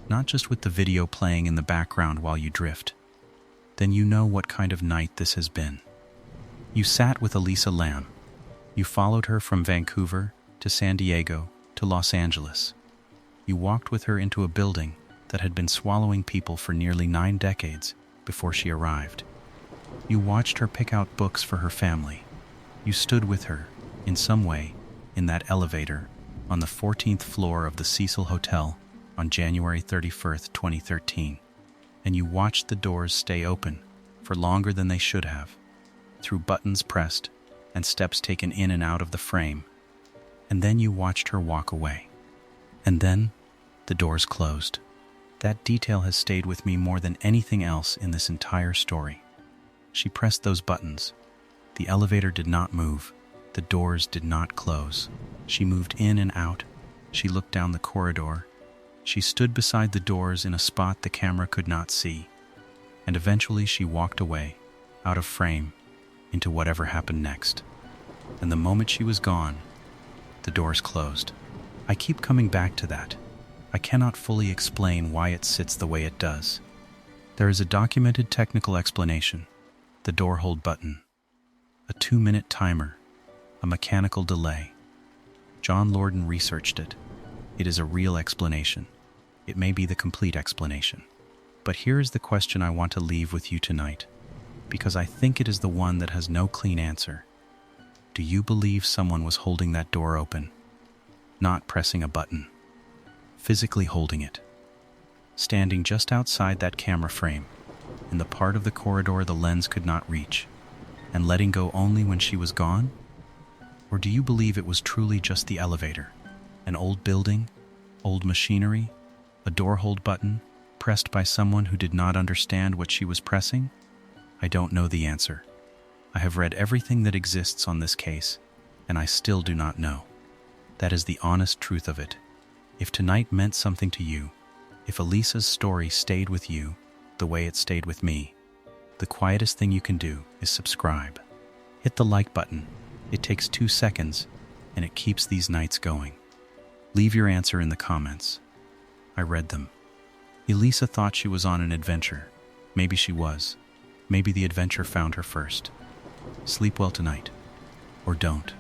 not just with the video playing in the background while you drift, then you know what kind of night this has been. You sat with Elisa Lam. You followed her from Vancouver to San Diego to Los Angeles. You walked with her into a building that had been swallowing people for nearly 9 decades before she arrived. You watched her pick out books for her family. You stood with her, in some way, in that elevator on the 14th floor of the Cecil Hotel on January 31st, 2013, and you watched the doors stay open for longer than they should have, through buttons pressed and steps taken in and out of the frame, and then you watched her walk away. And then, the doors closed. That detail has stayed with me more than anything else in this entire story. She pressed those buttons. The elevator did not move. The doors did not close. She moved in and out. She looked down the corridor. She stood beside the doors in a spot the camera could not see. And eventually she walked away, out of frame, into whatever happened next. And the moment she was gone, the doors closed. I keep coming back to that. I cannot fully explain why it sits the way it does. There is a documented technical explanation. The door hold button. A 2-minute timer. A mechanical delay. John Lorden researched it. It is a real explanation. It may be the complete explanation. But here is the question I want to leave with you tonight, because I think it is the one that has no clean answer. Do you believe someone was holding that door open? Not pressing a button. Physically holding it. Standing just outside that camera frame, in the part of the corridor the lens could not reach, and letting go only when she was gone? Or do you believe it was truly just the elevator? An old building? Old machinery? A door hold button? Pressed by someone who did not understand what she was pressing? I don't know the answer. I have read everything that exists on this case, and I still do not know. That is the honest truth of it. If tonight meant something to you, if Elisa's story stayed with you the way it stayed with me, the quietest thing you can do is subscribe. Hit the like button. It takes 2 seconds, and it keeps these nights going. Leave your answer in the comments. I read them. Elisa thought she was on an adventure. Maybe she was. Maybe the adventure found her first. Sleep well tonight. Or don't.